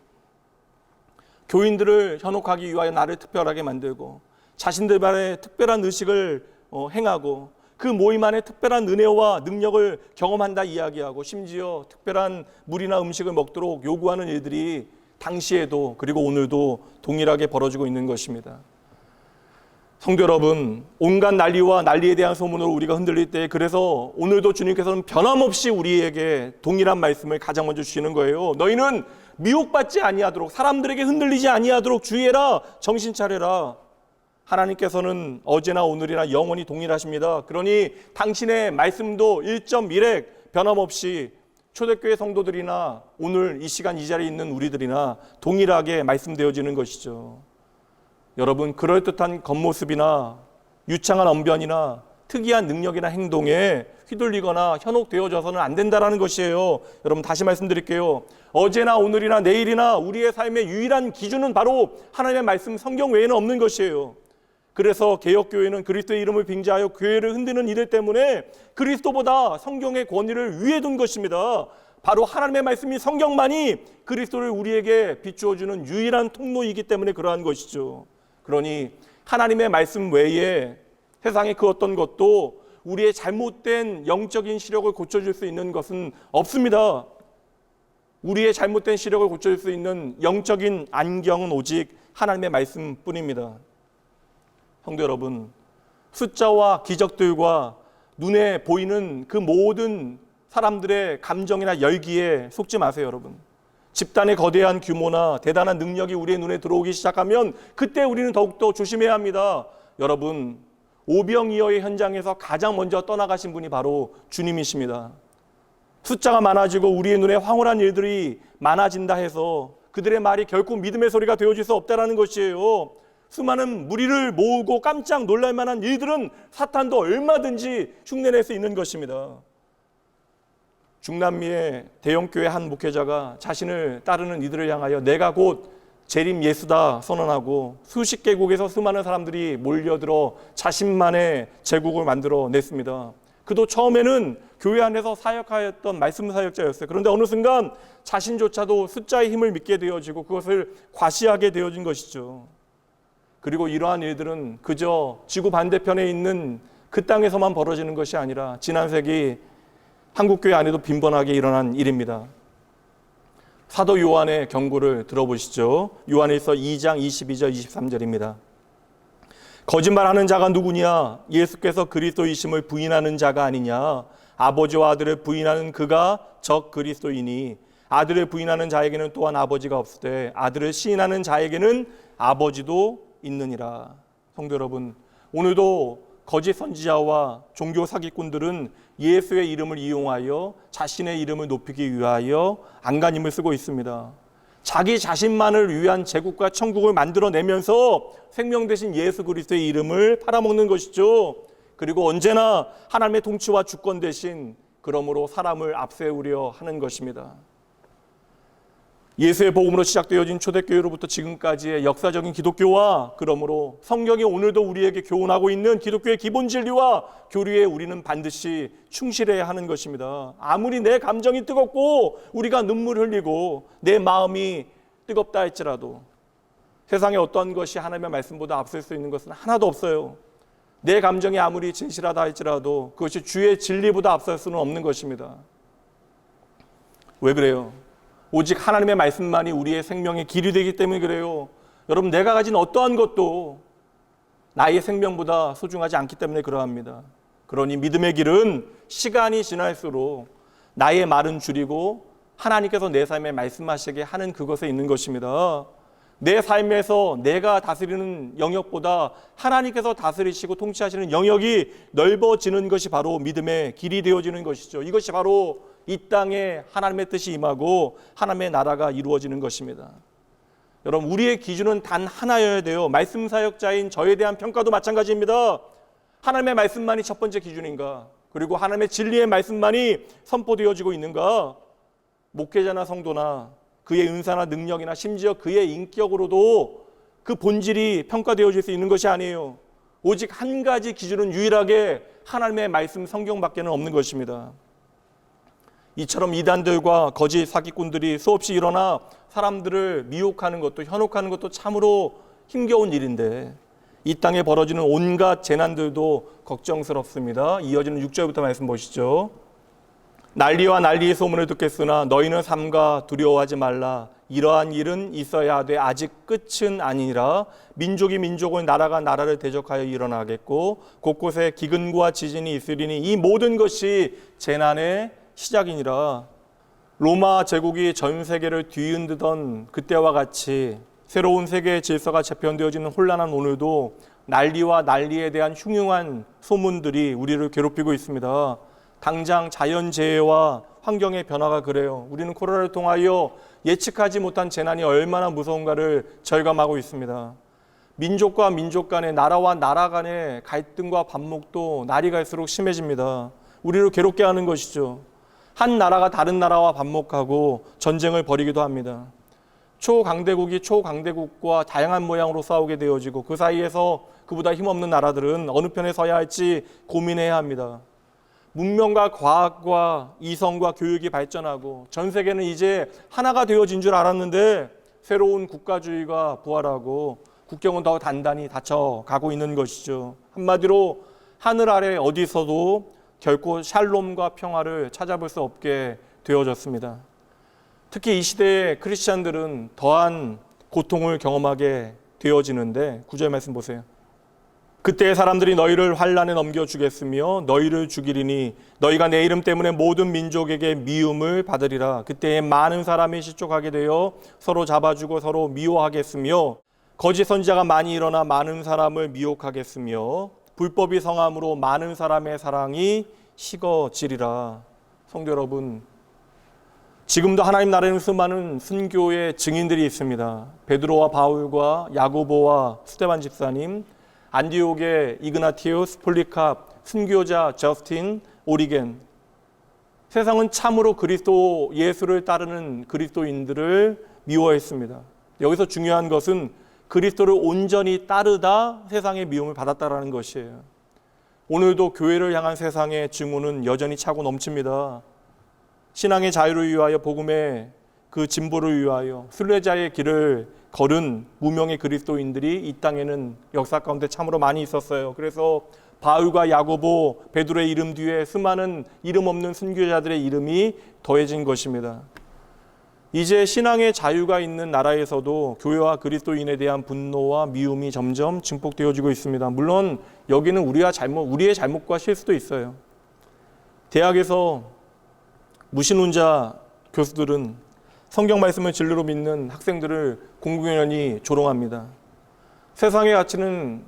교인들을 현혹하기 위하여 나를 특별하게 만들고 자신들만의 특별한 의식을 행하고 그 모임 안에 특별한 은혜와 능력을 경험한다 이야기하고 심지어 특별한 물이나 음식을 먹도록 요구하는 일들이 당시에도 그리고 오늘도 동일하게 벌어지고 있는 것입니다. 성도 여러분, 온갖 난리와 난리에 대한 소문으로 우리가 흔들릴 때, 그래서 오늘도 주님께서는 변함없이 우리에게 동일한 말씀을 가장 먼저 주시는 거예요. 너희는 미혹받지 아니하도록, 사람들에게 흔들리지 아니하도록 주의해라, 정신 차려라. 하나님께서는 어제나 오늘이나 영원히 동일하십니다. 그러니 당신의 말씀도 1.1핵 변함없이 초대교회 성도들이나 오늘 이 시간 이 자리에 있는 우리들이나 동일하게 말씀되어지는 것이죠. 여러분, 그럴듯한 겉모습이나 유창한 언변이나 특이한 능력이나 행동에 휘둘리거나 현혹되어져서는 안 된다라는 것이에요. 여러분, 다시 말씀드릴게요. 어제나 오늘이나 내일이나 우리의 삶의 유일한 기준은 바로 하나님의 말씀, 성경 외에는 없는 것이에요. 그래서 개혁교회는 그리스도의 이름을 빙자하여 교회를 흔드는 이들 때문에 그리스도보다 성경의 권위를 위에 둔 것입니다. 바로 하나님의 말씀인 성경만이 그리스도를 우리에게 비추어주는 유일한 통로이기 때문에 그러한 것이죠. 그러니 하나님의 말씀 외에 세상의 그 어떤 것도 우리의 잘못된 영적인 시력을 고쳐줄 수 있는 것은 없습니다. 우리의 잘못된 시력을 고쳐줄 수 있는 영적인 안경은 오직 하나님의 말씀뿐입니다. 성도 여러분, 숫자와 기적들과 눈에 보이는 그 모든 사람들의 감정이나 열기에 속지 마세요, 여러분. 집단의 거대한 규모나 대단한 능력이 우리의 눈에 들어오기 시작하면 그때 우리는 더욱더 조심해야 합니다. 여러분, 오병이어의 현장에서 가장 먼저 떠나가신 분이 바로 주님이십니다. 숫자가 많아지고 우리의 눈에 황홀한 일들이 많아진다 해서 그들의 말이 결코 믿음의 소리가 되어질 수 없다는 것이에요. 수많은 무리를 모으고 깜짝 놀랄 만한 일들은 사탄도 얼마든지 흉내낼 수 있는 것입니다. 중남미의 대형교회 한 목회자가 자신을 따르는 이들을 향하여 내가 곧 재림 예수다 선언하고 수십 개국에서 수많은 사람들이 몰려들어 자신만의 제국을 만들어 냈습니다. 그도 처음에는 교회 안에서 사역하였던 말씀 사역자였어요. 그런데 어느 순간 자신조차도 숫자의 힘을 믿게 되어지고 그것을 과시하게 되어진 것이죠. 그리고 이러한 일들은 그저 지구 반대편에 있는 그 땅에서만 벌어지는 것이 아니라 지난 세기 한국교회 안에도 빈번하게 일어난 일입니다. 사도 요한의 경고를 들어보시죠. 요한일서 2장 22절 23절입니다. 거짓말하는 자가 누구냐? 예수께서 그리스도이심을 부인하는 자가 아니냐? 아버지와 아들을 부인하는 그가 적 그리스도이니 아들을 부인하는 자에게는 또한 아버지가 없으되 아들을 시인하는 자에게는 아버지도 있느니라. 성도 여러분, 오늘도 거짓 선지자와 종교 사기꾼들은 예수의 이름을 이용하여 자신의 이름을 높이기 위하여 안간힘을 쓰고 있습니다. 자기 자신만을 위한 제국과 천국을 만들어내면서 생명 되신 예수 그리스도의 이름을 팔아먹는 것이죠. 그리고 언제나 하나님의 통치와 주권 대신 그러므로 사람을 앞세우려 하는 것입니다. 예수의 복음으로 시작되어진 초대교회로부터 지금까지의 역사적인 기독교와 그러므로 성경이 오늘도 우리에게 교훈하고 있는 기독교의 기본 진리와 교리에 우리는 반드시 충실해야 하는 것입니다. 아무리 내 감정이 뜨겁고 우리가 눈물 흘리고 내 마음이 뜨겁다 할지라도 세상에 어떠한 것이 하나님의 말씀보다 앞설 수 있는 것은 하나도 없어요. 내 감정이 아무리 진실하다 할지라도 그것이 주의 진리보다 앞설 수는 없는 것입니다. 왜 그래요? 오직 하나님의 말씀만이 우리의 생명의 길이 되기 때문에 그래요. 여러분, 내가 가진 어떠한 것도 나의 생명보다 소중하지 않기 때문에 그러합니다. 그러니 믿음의 길은 시간이 지날수록 나의 말은 줄이고 하나님께서 내 삶에 말씀하시게 하는 그것에 있는 것입니다. 내 삶에서 내가 다스리는 영역보다 하나님께서 다스리시고 통치하시는 영역이 넓어지는 것이 바로 믿음의 길이 되어지는 것이죠. 이것이 바로 이 땅에 하나님의 뜻이 임하고 하나님의 나라가 이루어지는 것입니다. 여러분, 우리의 기준은 단 하나여야 돼요. 말씀 사역자인 저에 대한 평가도 마찬가지입니다. 하나님의 말씀만이 첫 번째 기준인가? 그리고 하나님의 진리의 말씀만이 선포되어지고 있는가? 목회자나 성도나 그의 은사나 능력이나 심지어 그의 인격으로도 그 본질이 평가되어질 수 있는 것이 아니에요. 오직 한 가지 기준은 유일하게 하나님의 말씀 성경밖에는 없는 것입니다. 이처럼 이단들과 거짓 사기꾼들이 수없이 일어나 사람들을 미혹하는 것도 현혹하는 것도 참으로 힘겨운 일인데 이 땅에 벌어지는 온갖 재난들도 걱정스럽습니다. 이어지는 6절부터 말씀 보시죠. 난리와 난리의 소문을 듣겠으나 너희는 삼가 두려워하지 말라. 이러한 일은 있어야 하되 아직 끝은 아니라 민족이 민족을 나라가 나라를 대적하여 일어나겠고 곳곳에 기근과 지진이 있으리니 이 모든 것이 재난의 시작이니라. 로마 제국이 전 세계를 뒤흔드던 그때와 같이 새로운 세계의 질서가 재편되어지는 혼란한 오늘도 난리와 난리에 대한 흉흉한 소문들이 우리를 괴롭히고 있습니다. 당장 자연재해와 환경의 변화가 그래요. 우리는 코로나를 통하여 예측하지 못한 재난이 얼마나 무서운가를 절감하고 있습니다. 민족과 민족 간의, 나라와 나라 간의 갈등과 반목도 날이 갈수록 심해집니다. 우리를 괴롭게 하는 것이죠. 한 나라가 다른 나라와 반목하고 전쟁을 벌이기도 합니다. 초강대국이 초강대국과 다양한 모양으로 싸우게 되어지고 그 사이에서 그보다 힘없는 나라들은 어느 편에 서야 할지 고민해야 합니다. 문명과 과학과 이성과 교육이 발전하고 전 세계는 이제 하나가 되어진 줄 알았는데 새로운 국가주의가 부활하고 국경은 더 단단히 닫혀가고 있는 것이죠. 한마디로 하늘 아래 어디서도 결코 샬롬과 평화를 찾아볼 수 없게 되어졌습니다. 특히 이 시대의 크리스찬들은 더한 고통을 경험하게 되어지는데 9절 말씀 보세요. 그때 사람들이 너희를 환난에 넘겨주겠으며 너희를 죽이리니 너희가 내 이름 때문에 모든 민족에게 미움을 받으리라. 그때에 많은 사람이 실족하게 되어 서로 잡아주고 서로 미워하겠으며 거짓 선지자가 많이 일어나 많은 사람을 미혹하겠으며 불법이 성함으로 많은 사람의 사랑이 식어지리라. 성도 여러분, 지금도 하나님 나라에는 수많은 순교의 증인들이 있습니다. 베드로와 바울과 야고보와 스데반 집사님, 안디옥의 이그나티우스, 폴리캅, 순교자 저스틴, 오리겐. 세상은 참으로 그리스도 예수를 따르는 그리스도인들을 미워했습니다. 여기서 중요한 것은 그리스도를 온전히 따르다 세상의 미움을 받았다라는 것이에요. 오늘도 교회를 향한 세상의 증오는 여전히 차고 넘칩니다. 신앙의 자유를 위하여 복음의 그 진보를 위하여 순례자의 길을 걸은 무명의 그리스도인들이 이 땅에는 역사 가운데 참으로 많이 있었어요. 그래서 바울과 야고보, 베드로의 이름 뒤에 수많은 이름 없는 순교자들의 이름이 더해진 것입니다. 이제 신앙의 자유가 있는 나라에서도 교회와 그리스도인에 대한 분노와 미움이 점점 증폭되어지고 있습니다. 물론 여기는 우리의 잘못과 실수도 있어요. 대학에서 무신론자 교수들은 성경 말씀을 진리로 믿는 학생들을 공공연히 조롱합니다. 세상의 가치는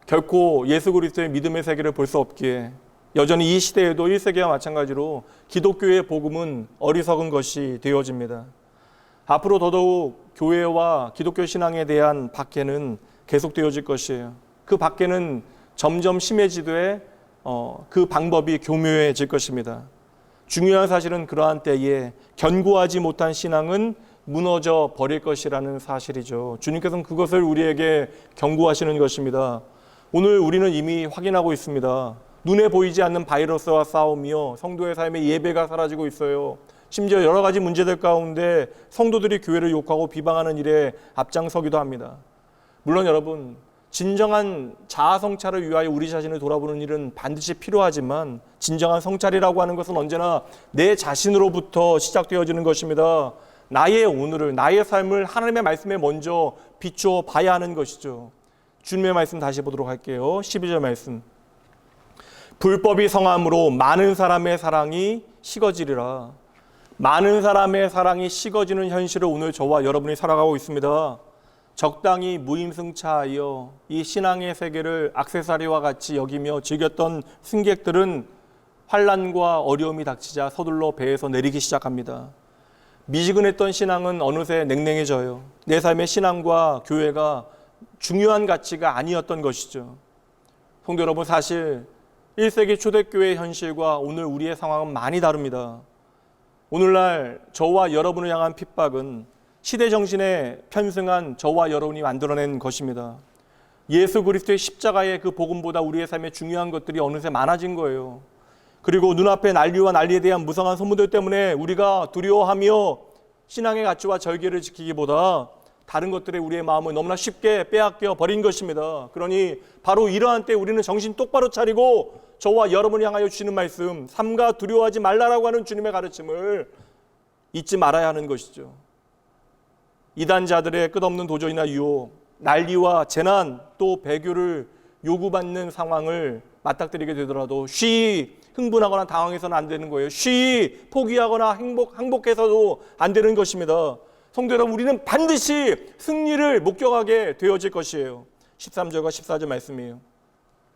결코 예수 그리스도의 믿음의 세계를 볼 수 없기에 여전히 이 시대에도 1세기와 마찬가지로 기독교의 복음은 어리석은 것이 되어집니다. 앞으로 더더욱 교회와 기독교 신앙에 대한 박해는 계속되어질 것이에요. 그 박해는 점점 심해지되 그 방법이 교묘해질 것입니다. 중요한 사실은 그러한 때에 견고하지 못한 신앙은 무너져 버릴 것이라는 사실이죠. 주님께서는 그것을 우리에게 경고하시는 것입니다. 오늘 우리는 이미 확인하고 있습니다. 눈에 보이지 않는 바이러스와 싸우며 성도의 삶의 예배가 사라지고 있어요. 심지어 여러 가지 문제들 가운데 성도들이 교회를 욕하고 비방하는 일에 앞장서기도 합니다. 물론 여러분, 진정한 자아 성찰을 위하여 우리 자신을 돌아보는 일은 반드시 필요하지만 진정한 성찰이라고 하는 것은 언제나 내 자신으로부터 시작되어지는 것입니다. 나의 오늘을, 나의 삶을 하나님의 말씀에 먼저 비추어 봐야 하는 것이죠. 주님의 말씀 다시 보도록 할게요. 12절 말씀. 불법이 성함으로 많은 사람의 사랑이 식어지리라. 많은 사람의 사랑이 식어지는 현실을 오늘 저와 여러분이 살아가고 있습니다. 적당히 무임승차하여 이 신앙의 세계를 액세서리와 같이 여기며 즐겼던 승객들은 환난과 어려움이 닥치자 서둘러 배에서 내리기 시작합니다. 미지근했던 신앙은 어느새 냉랭해져요. 내 삶의 신앙과 교회가 중요한 가치가 아니었던 것이죠. 성도 여러분, 사실 1세기 초대교회의 현실과 오늘 우리의 상황은 많이 다릅니다. 오늘날 저와 여러분을 향한 핍박은 시대 정신에 편승한 저와 여러분이 만들어낸 것입니다. 예수 그리스도의 십자가의 그 복음보다 우리의 삶에 중요한 것들이 어느새 많아진 거예요. 그리고 눈앞의 난리와 난리에 대한 무성한 소문들 때문에 우리가 두려워하며 신앙의 가치와 절개를 지키기보다 다른 것들에 우리의 마음을 너무나 쉽게 빼앗겨 버린 것입니다. 그러니 바로 이러한 때 우리는 정신 똑바로 차리고 저와 여러분을 향하여 주시는 말씀, 삼가 두려워하지 말라라고 하는 주님의 가르침을 잊지 말아야 하는 것이죠. 이단자들의 끝없는 도전이나 유혹, 난리와 재난, 또 배교를 요구받는 상황을 맞닥뜨리게 되더라도 쉬이 흥분하거나 당황해서는 안 되는 거예요. 쉬이 포기하거나 항복해서도 안 되는 것입니다. 성도 여러분, 우리는 반드시 승리를 목격하게 되어질 것이에요. 13절과 14절 말씀이에요.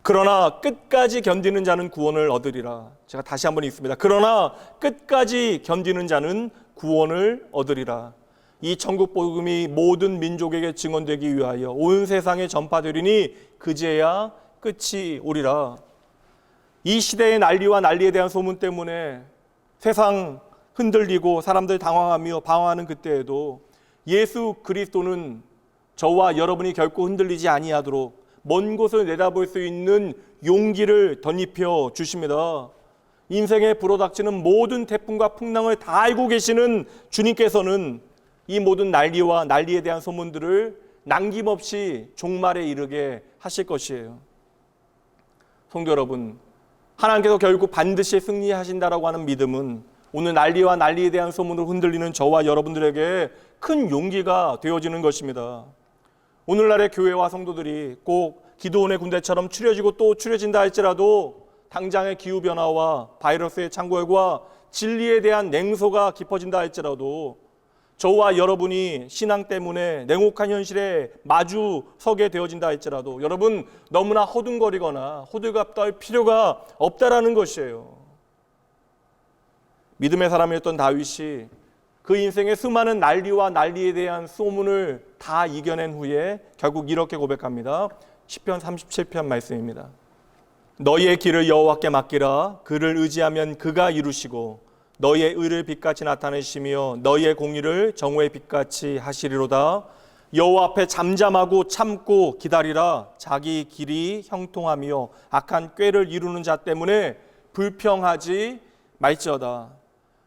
그러나 끝까지 견디는 자는 구원을 얻으리라. 제가 다시 한번 읽습니다. 그러나 끝까지 견디는 자는 구원을 얻으리라. 이 천국 복음이 모든 민족에게 증언되기 위하여 온 세상에 전파되리니 그제야 끝이 오리라. 이 시대의 난리와 난리에 대한 소문 때문에 세상 흔들리고 사람들 당황하며 방황하는 그때에도 예수 그리스도는 저와 여러분이 결코 흔들리지 아니하도록 먼 곳을 내다볼 수 있는 용기를 덧입혀 주십니다. 인생에 불어닥치는 모든 태풍과 풍랑을 다 알고 계시는 주님께서는 이 모든 난리와 난리에 대한 소문들을 남김없이 종말에 이르게 하실 것이에요. 성도 여러분, 하나님께서 결국 반드시 승리하신다라고 하는 믿음은 오늘 난리와 난리에 대한 소문으로 흔들리는 저와 여러분들에게 큰 용기가 되어지는 것입니다. 오늘날의 교회와 성도들이 꼭 기드온의 군대처럼 추려지고 또 추려진다 할지라도 당장의 기후변화와 바이러스의 창궐과 진리에 대한 냉소가 깊어진다 할지라도 저와 여러분이 신앙 때문에 냉혹한 현실에 마주서게 되어진다 할지라도 여러분 너무나 허둥거리거나 호들갑 떨 필요가 없다라는 것이에요. 믿음의 사람이었던 다윗이 그 인생의 수많은 난리와 난리에 대한 소문을 다 이겨낸 후에 결국 이렇게 고백합니다. 시편 37편 말씀입니다. 너희의 길을 여호와께 맡기라. 그를 의지하면 그가 이루시고 너희의 의를 빛같이 나타내시며 너희의 공의를 정오의 빛같이 하시리로다. 여호와 앞에 잠잠하고 참고 기다리라. 자기 길이 형통하며 악한 꾀를 이루는 자 때문에 불평하지 말지어다.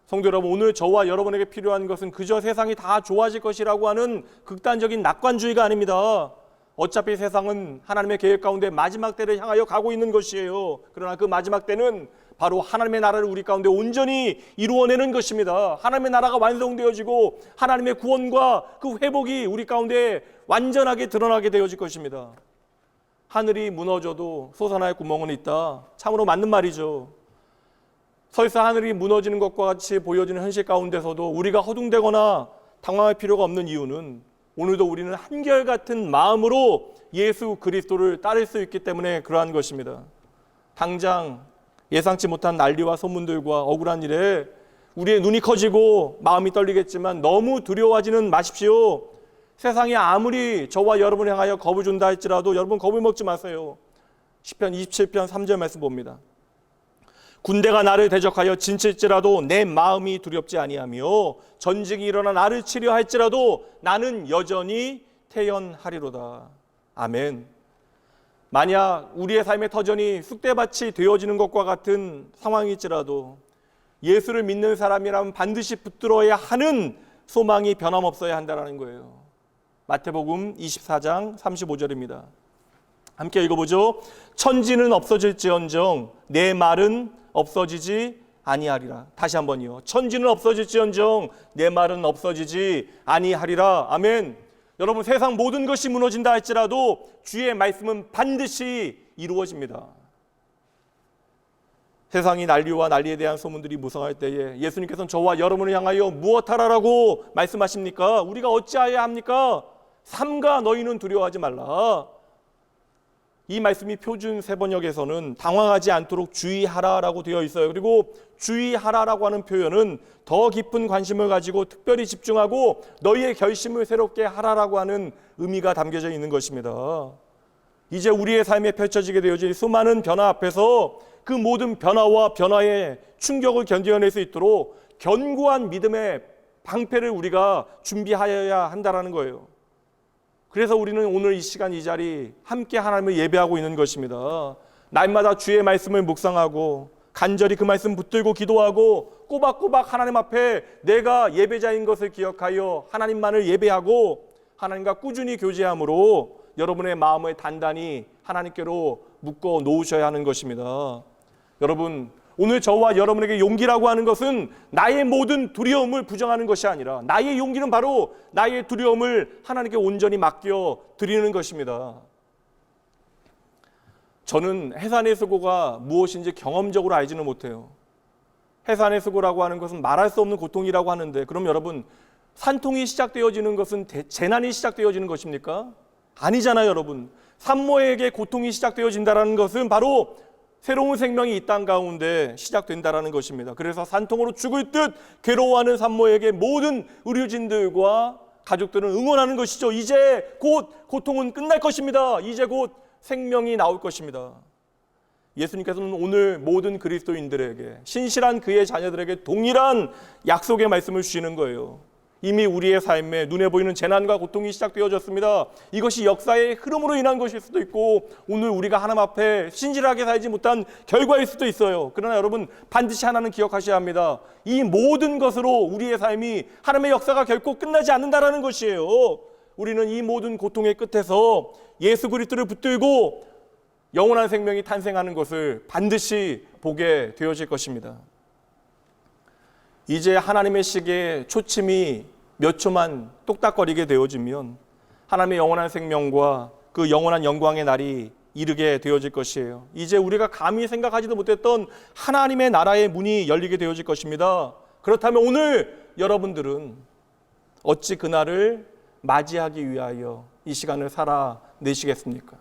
성도 여러분, 오늘 저와 여러분에게 필요한 것은 그저 세상이 다 좋아질 것이라고 하는 극단적인 낙관주의가 아닙니다. 어차피 세상은 하나님의 계획 가운데 마지막 때를 향하여 가고 있는 것이에요. 그러나 그 마지막 때는 바로 하나님의 나라를 우리 가운데 온전히 이루어내는 것입니다. 하나님의 나라가 완성되어지고 하나님의 구원과 그 회복이 우리 가운데 완전하게 드러나게 되어질 것입니다. 하늘이 무너져도 솟아날 구멍은 있다. 참으로 맞는 말이죠. 설사 하늘이 무너지는 것과 같이 보여지는 현실 가운데서도 우리가 허둥대거나 당황할 필요가 없는 이유는 오늘도 우리는 한결같은 마음으로 예수 그리스도를 따를 수 있기 때문에 그러한 것입니다. 당장 예상치 못한 난리와 소문들과 억울한 일에 우리의 눈이 커지고 마음이 떨리겠지만 너무 두려워하지는 마십시오. 세상이 아무리 저와 여러분을 향하여 겁을 준다 할지라도 여러분 겁을 먹지 마세요. 시편 27편 3절 말씀 봅니다. 군대가 나를 대적하여 진칠지라도 내 마음이 두렵지 아니하며 전쟁이 일어나 나를 치려 할지라도 나는 여전히 태연하리로다. 아멘. 만약 우리의 삶의 터전이 쑥대밭이 되어지는 것과 같은 상황일지라도 예수를 믿는 사람이라면 반드시 붙들어야 하는 소망이 변함없어야 한다는 거예요. 마태복음 24장 35절입니다. 함께 읽어보죠. 천지는 없어질지언정 내 말은 없어지지 아니하리라. 다시 한번요. 천지는 없어질지언정 내 말은 없어지지 아니하리라. 아멘. 여러분, 세상 모든 것이 무너진다 할지라도 주의 말씀은 반드시 이루어집니다. 세상이 난리와 난리에 대한 소문들이 무성할 때에 예수님께서는 저와 여러분을 향하여 무엇하라라고 말씀하십니까? 우리가 어찌하여야 합니까? 삼가 너희는 두려워하지 말라. 이 말씀이 표준 세번역에서는 당황하지 않도록 주의하라라고 되어 있어요. 그리고 주의하라라고 하는 표현은 더 깊은 관심을 가지고 특별히 집중하고 너희의 결심을 새롭게 하라라고 하는 의미가 담겨져 있는 것입니다. 이제 우리의 삶에 펼쳐지게 되어질 수많은 변화 앞에서 그 모든 변화와 변화의 충격을 견뎌낼 수 있도록 견고한 믿음의 방패를 우리가 준비하여야 한다는 거예요. 그래서 우리는 오늘 이 시간 이 자리 함께 하나님을 예배하고 있는 것입니다. 날마다 주의 말씀을 묵상하고 간절히 그 말씀 붙들고 기도하고 꼬박꼬박 하나님 앞에 내가 예배자인 것을 기억하여 하나님만을 예배하고 하나님과 꾸준히 교제함으로 여러분의 마음을 단단히 하나님께로 묶어 놓으셔야 하는 것입니다. 여러분, 오늘 저와 여러분에게 용기라고 하는 것은 나의 모든 두려움을 부정하는 것이 아니라 나의 용기는 바로 나의 두려움을 하나님께 온전히 맡겨 드리는 것입니다. 저는 해산의 수고가 무엇인지 경험적으로 알지는 못해요. 해산의 수고라고 하는 것은 말할 수 없는 고통이라고 하는데, 그럼 여러분, 산통이 시작되어지는 것은 재난이 시작되어지는 것입니까? 아니잖아요, 여러분. 산모에게 고통이 시작되어진다는 것은 바로 새로운 생명이 이 땅 가운데 시작된다라는 것입니다. 그래서 산통으로 죽을 듯 괴로워하는 산모에게 모든 의료진들과 가족들은 응원하는 것이죠. 이제 곧 고통은 끝날 것입니다. 이제 곧 생명이 나올 것입니다. 예수님께서는 오늘 모든 그리스도인들에게, 신실한 그의 자녀들에게 동일한 약속의 말씀을 주시는 거예요. 이미 우리의 삶에 눈에 보이는 재난과 고통이 시작되어졌습니다. 이것이 역사의 흐름으로 인한 것일 수도 있고 오늘 우리가 하나님 앞에 신실하게 살지 못한 결과일 수도 있어요. 그러나 여러분, 반드시 하나는 기억하셔야 합니다. 이 모든 것으로 우리의 삶이 하나님의 역사가 결코 끝나지 않는다라는 것이에요. 우리는 이 모든 고통의 끝에서 예수 그리스도를 붙들고 영원한 생명이 탄생하는 것을 반드시 보게 되어질 것입니다. 이제 하나님의 시계에 초침이 몇 초만 똑딱거리게 되어지면 하나님의 영원한 생명과 그 영원한 영광의 날이 이르게 되어질 것이에요. 이제 우리가 감히 생각하지도 못했던 하나님의 나라의 문이 열리게 되어질 것입니다. 그렇다면 오늘 여러분들은 어찌 그날을 맞이하기 위하여 이 시간을 살아내시겠습니까?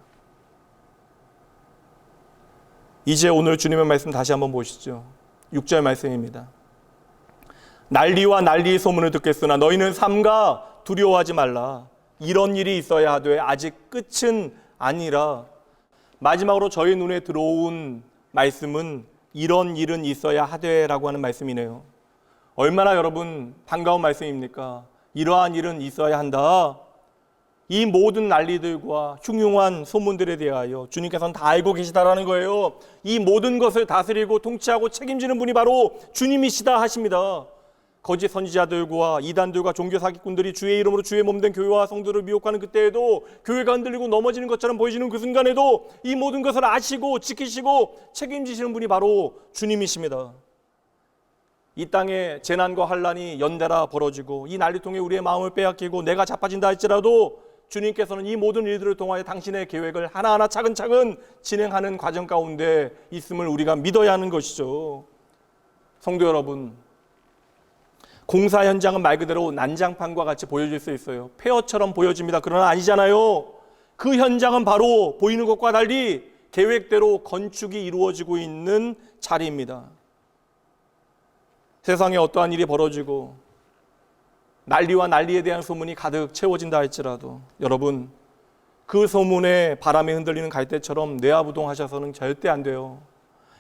이제 오늘 주님의 말씀 다시 한번 보시죠. 6절 말씀입니다. 난리와 난리의 소문을 듣겠으나 너희는 삼가 두려워하지 말라. 이런 일이 있어야 하되 아직 끝은 아니라. 마지막으로 저희 눈에 들어온 말씀은 이런 일은 있어야 하되라고 하는 말씀이네요. 얼마나 여러분 반가운 말씀입니까? 이러한 일은 있어야 한다. 이 모든 난리들과 흉흉한 소문들에 대하여 주님께서는 다 알고 계시다라는 거예요. 이 모든 것을 다스리고 통치하고 책임지는 분이 바로 주님이시다 하십니다. 거짓 선지자들과 이단들과 종교 사기꾼들이 주의 이름으로 주의 몸된 교회와 성도를 미혹하는 그때에도 교회가 흔들리고 넘어지는 것처럼 보이시는 그 순간에도 이 모든 것을 아시고 지키시고 책임지시는 분이 바로 주님이십니다. 이 땅에 재난과 환란이 연달아 벌어지고 이 난리통에 우리의 마음을 빼앗기고 내가 자빠진다 할지라도 주님께서는 이 모든 일들을 통하여 당신의 계획을 하나하나 차근차근 진행하는 과정 가운데 있음을 우리가 믿어야 하는 것이죠. 성도 여러분, 공사 현장은 말 그대로 난장판과 같이 보여질 수 있어요. 폐허처럼 보여집니다. 그러나 아니잖아요. 그 현장은 바로 보이는 것과 달리 계획대로 건축이 이루어지고 있는 자리입니다. 세상에 어떠한 일이 벌어지고 난리와 난리에 대한 소문이 가득 채워진다 할지라도 여러분, 그 소문에 바람에 흔들리는 갈대처럼 뇌아부동하셔서는 절대 안 돼요.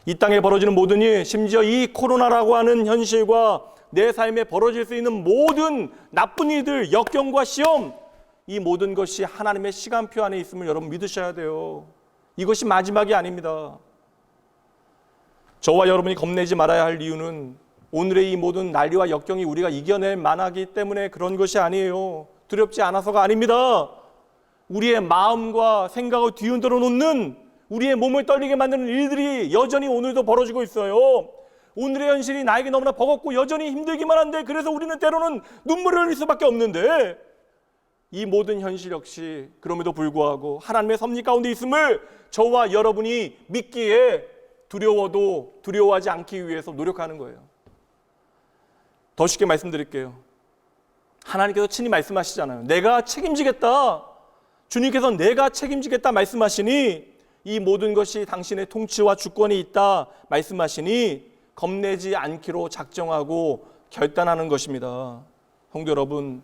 이 땅에 벌어지는 모든 일, 심지어 이 코로나라고 하는 현실과 내 삶에 벌어질 수 있는 모든 나쁜 일들, 역경과 시험, 이 모든 것이 하나님의 시간표 안에 있음을 여러분 믿으셔야 돼요. 이것이 마지막이 아닙니다. 저와 여러분이 겁내지 말아야 할 이유는 오늘의 이 모든 난리와 역경이 우리가 이겨낼 만하기 때문에 그런 것이 아니에요. 두렵지 않아서가 아닙니다. 우리의 마음과 생각을 뒤흔들어 놓는, 우리의 몸을 떨리게 만드는 일들이 여전히 오늘도 벌어지고 있어요. 오늘의 현실이 나에게 너무나 버겁고 여전히 힘들기만 한데, 그래서 우리는 때로는 눈물을 흘릴 수밖에 없는데, 이 모든 현실 역시 그럼에도 불구하고 하나님의 섭리 가운데 있음을 저와 여러분이 믿기에 두려워도 두려워하지 않기 위해서 노력하는 거예요. 더 쉽게 말씀드릴게요. 하나님께서 친히 말씀하시잖아요. 내가 책임지겠다. 주님께서 내가 책임지겠다 말씀하시니, 이 모든 것이 당신의 통치와 주권이 있다 말씀하시니 겁내지 않기로 작정하고 결단하는 것입니다. 성도 여러분,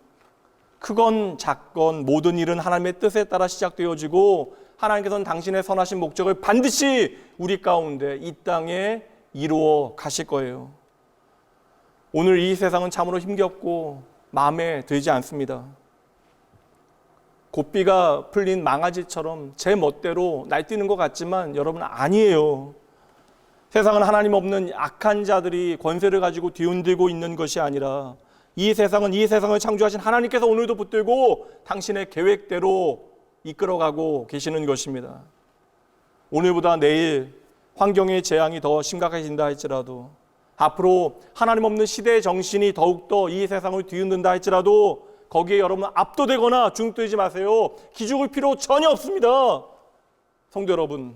크건 작건 모든 일은 하나님의 뜻에 따라 시작되어지고 하나님께서는 당신의 선하신 목적을 반드시 우리 가운데 이 땅에 이루어 가실 거예요. 오늘 이 세상은 참으로 힘겹고 마음에 들지 않습니다. 고삐가 풀린 망아지처럼 제 멋대로 날뛰는 것 같지만 여러분, 아니에요. 세상은 하나님 없는 악한 자들이 권세를 가지고 뒤흔들고 있는 것이 아니라 이 세상을 창조하신 하나님께서 오늘도 붙들고 당신의 계획대로 이끌어가고 계시는 것입니다. 오늘보다 내일 환경의 재앙이 더 심각해진다 할지라도, 앞으로 하나님 없는 시대의 정신이 더욱더 이 세상을 뒤흔든다 할지라도 거기에 여러분 압도되거나 중독되지 마세요. 기죽을 필요 전혀 없습니다. 성도 여러분,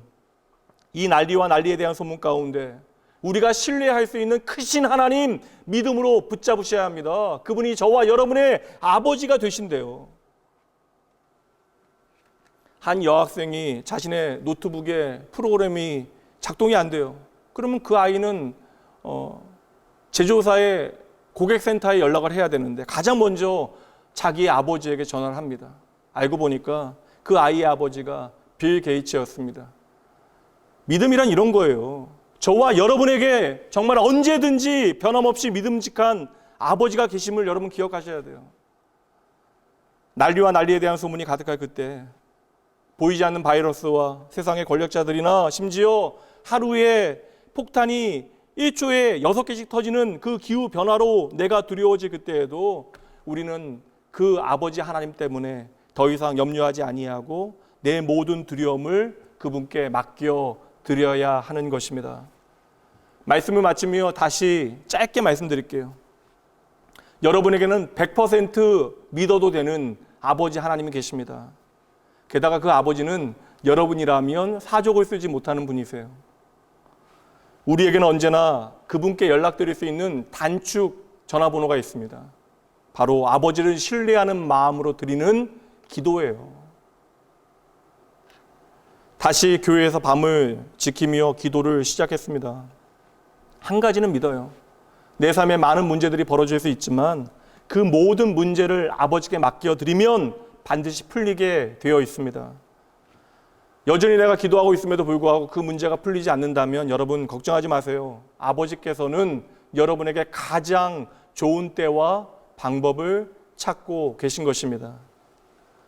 이 난리와 난리에 대한 소문 가운데 우리가 신뢰할 수 있는 크신 하나님 믿음으로 붙잡으셔야 합니다. 그분이 저와 여러분의 아버지가 되신대요. 한 여학생이 자신의 노트북에 프로그램이 작동이 안 돼요. 그러면 그 아이는 제조사의 고객센터에 연락을 해야 되는데 가장 먼저 자기의 아버지에게 전화를 합니다. 알고 보니까 그 아이의 아버지가 빌 게이츠였습니다. 믿음이란 이런 거예요. 저와 여러분에게 정말 언제든지 변함없이 믿음직한 아버지가 계심을 여러분 기억하셔야 돼요. 난리와 난리에 대한 소문이 가득할 그때, 보이지 않는 바이러스와 세상의 권력자들이나 심지어 하루에 폭탄이 1초에 6개씩 터지는 그 기후 변화로 내가 두려워질 그때에도 우리는 그 아버지 하나님 때문에 더 이상 염려하지 아니하고 내 모든 두려움을 그분께 맡겨 드려야 하는 것입니다. 말씀을 마치며 다시 짧게 말씀드릴게요. 여러분에게는 100% 믿어도 되는 아버지 하나님이 계십니다. 게다가 그 아버지는 여러분이라면 사족을 쓰지 못하는 분이세요. 우리에게는 언제나 그분께 연락드릴 수 있는 단축 전화번호가 있습니다. 바로 아버지를 신뢰하는 마음으로 드리는 기도예요. 다시 교회에서 밤을 지키며 기도를 시작했습니다. 한 가지는 믿어요. 내 삶에 많은 문제들이 벌어질 수 있지만 그 모든 문제를 아버지께 맡겨드리면 반드시 풀리게 되어 있습니다. 여전히 내가 기도하고 있음에도 불구하고 그 문제가 풀리지 않는다면 여러분 걱정하지 마세요. 아버지께서는 여러분에게 가장 좋은 때와 방법을 찾고 계신 것입니다.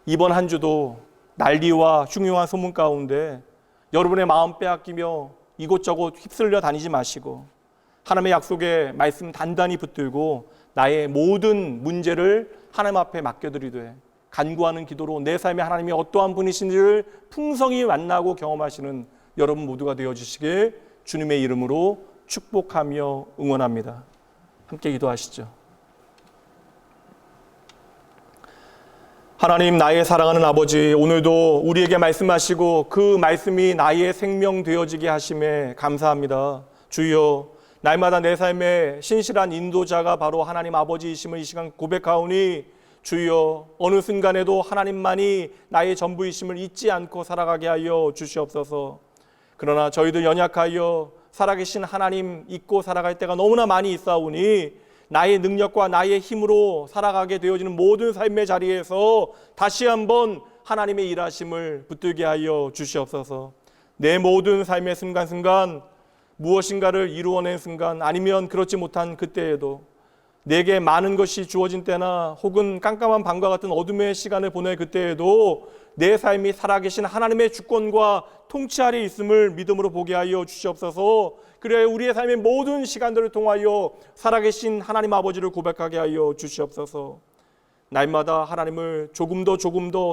이번 한 주도 난리와 흉흉한 소문 가운데 여러분의 마음 빼앗기며 이곳저곳 휩쓸려 다니지 마시고 하나님의 약속에 말씀 단단히 붙들고 나의 모든 문제를 하나님 앞에 맡겨드리되 간구하는 기도로 내 삶에 하나님이 어떠한 분이신지를 풍성히 만나고 경험하시는 여러분 모두가 되어주시길 주님의 이름으로 축복하며 응원합니다. 함께 기도하시죠. 하나님, 나의 사랑하는 아버지, 오늘도 우리에게 말씀하시고 그 말씀이 나의 생명 되어지게 하심에 감사합니다. 주여, 날마다 내 삶의 신실한 인도자가 바로 하나님 아버지이심을 이 시간 고백하오니 주여, 어느 순간에도 하나님만이 나의 전부이심을 잊지 않고 살아가게 하여 주시옵소서. 그러나 저희들 연약하여 살아계신 하나님 잊고 살아갈 때가 너무나 많이 있사오니 나의 능력과 나의 힘으로 살아가게 되어지는 모든 삶의 자리에서 다시 한번 하나님의 일하심을 붙들게 하여 주시옵소서. 내 모든 삶의 순간순간 무엇인가를 이루어낸 순간, 아니면 그렇지 못한 그때에도, 내게 많은 것이 주어진 때나 혹은 깜깜한 밤과 같은 어둠의 시간을 보낼 그때에도 내 삶이 살아계신 하나님의 주권과 통치 아래 있음을 믿음으로 보게 하여 주시옵소서. 그래 우리의 삶의 모든 시간들을 통하여 살아계신 하나님 아버지를 고백하게 하여 주시옵소서. 날마다 하나님을 조금 더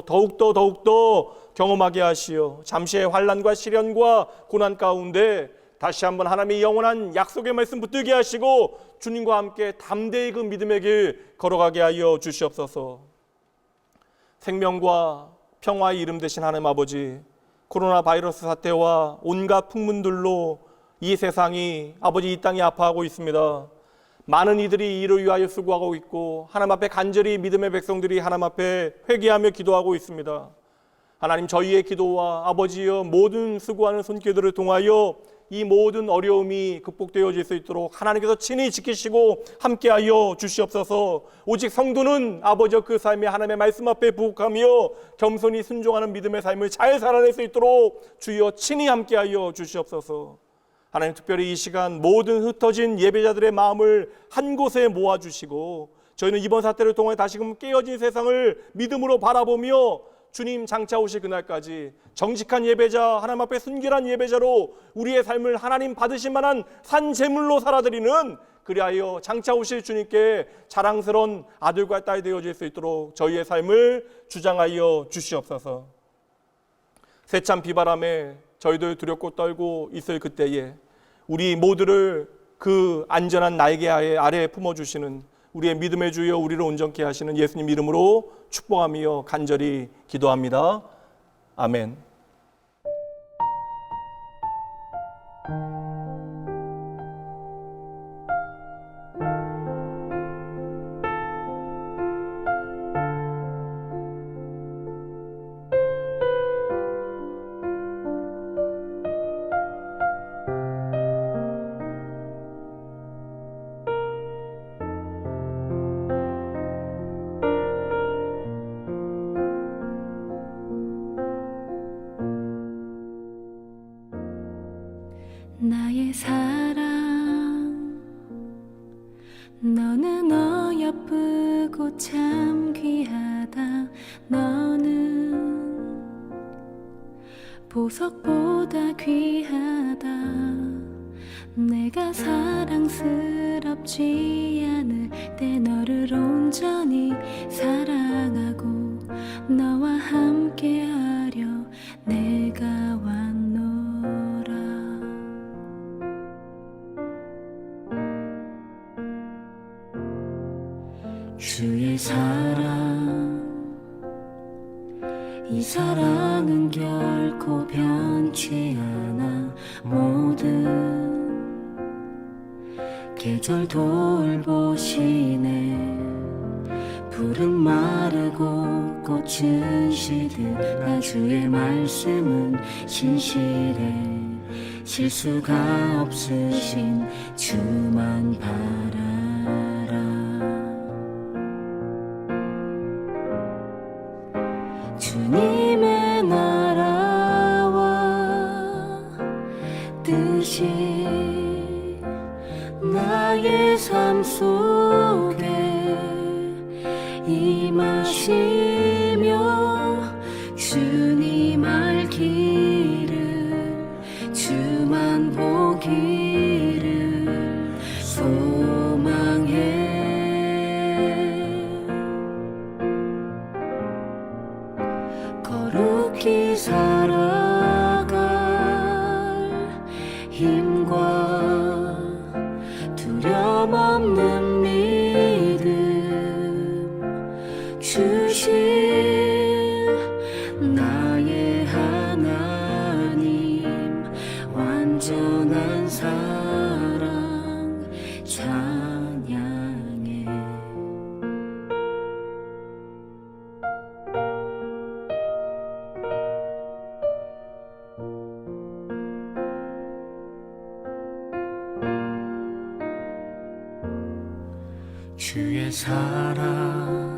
더욱더 경험하게 하시어 잠시의 환난과 시련과 고난 가운데 다시 한번 하나님의 영원한 약속의 말씀 붙들게 하시고 주님과 함께 담대히 그 믿음의 길 걸어가게 하여 주시옵소서. 생명과 평화의 이름 되신 하나님 아버지, 코로나 바이러스 사태와 온갖 풍문들로 이 세상이, 아버지, 이 땅이 아파하고 있습니다. 많은 이들이 이를 위하여 수고하고 있고 하나님 앞에 간절히 믿음의 백성들이 하나님 앞에 회개하며 기도하고 있습니다. 하나님, 저희의 기도와 아버지여 모든 수고하는 손길들을 통하여 이 모든 어려움이 극복되어질 수 있도록 하나님께서 친히 지키시고 함께하여 주시옵소서. 오직 성도는 아버지여 그 삶에 하나님의 말씀 앞에 부복하며 겸손히 순종하는 믿음의 삶을 잘 살아낼 수 있도록 주여 친히 함께하여 주시옵소서. 하나님, 특별히 이 시간 모든 흩어진 예배자들의 마음을 한 곳에 모아주시고 저희는 이번 사태를 통해 다시금 깨어진 세상을 믿음으로 바라보며 주님 장차 오실 그날까지 정직한 예배자, 하나님 앞에 순결한 예배자로 우리의 삶을 하나님 받으실 만한 산 제물로 살아드리는, 그리하여 장차 오실 주님께 자랑스러운 아들과 딸이 되어질 수 있도록 저희의 삶을 주장하여 주시옵소서. 세찬 비바람에 저희들 두렵고 떨고 있을 그때에 우리 모두를 그 안전한 날개 아래에 품어주시는 우리의 믿음의 주여, 우리를 온전케 하시는 예수님 이름으로 축복하며 간절히 기도합니다. 아멘. 나의 사랑, 너는 어여쁘고 참 귀하다. 너는 보석보다 귀하다. 내가 사랑스럽지 않을 때 너를 온전히 사랑하고 너와 함께하려 내가 왔노라. 주의 사랑, 이 사랑은 결코 변치 않아. 모든 계절 돌보시네. 푸른 마르고 꽃은 시듯 나 주의 말씀은 신실해. 실수가 없으신 주만 바라라. 주님의 나라와 뜻이 나의 삶 속에 임하시며 주님 알기를 주만 보기를 소망해. 거룩히 살아갈 힘과 두려움 없는 믿음 주신 나의 하나님, 완전한 사랑 찬양해. 주의 사랑,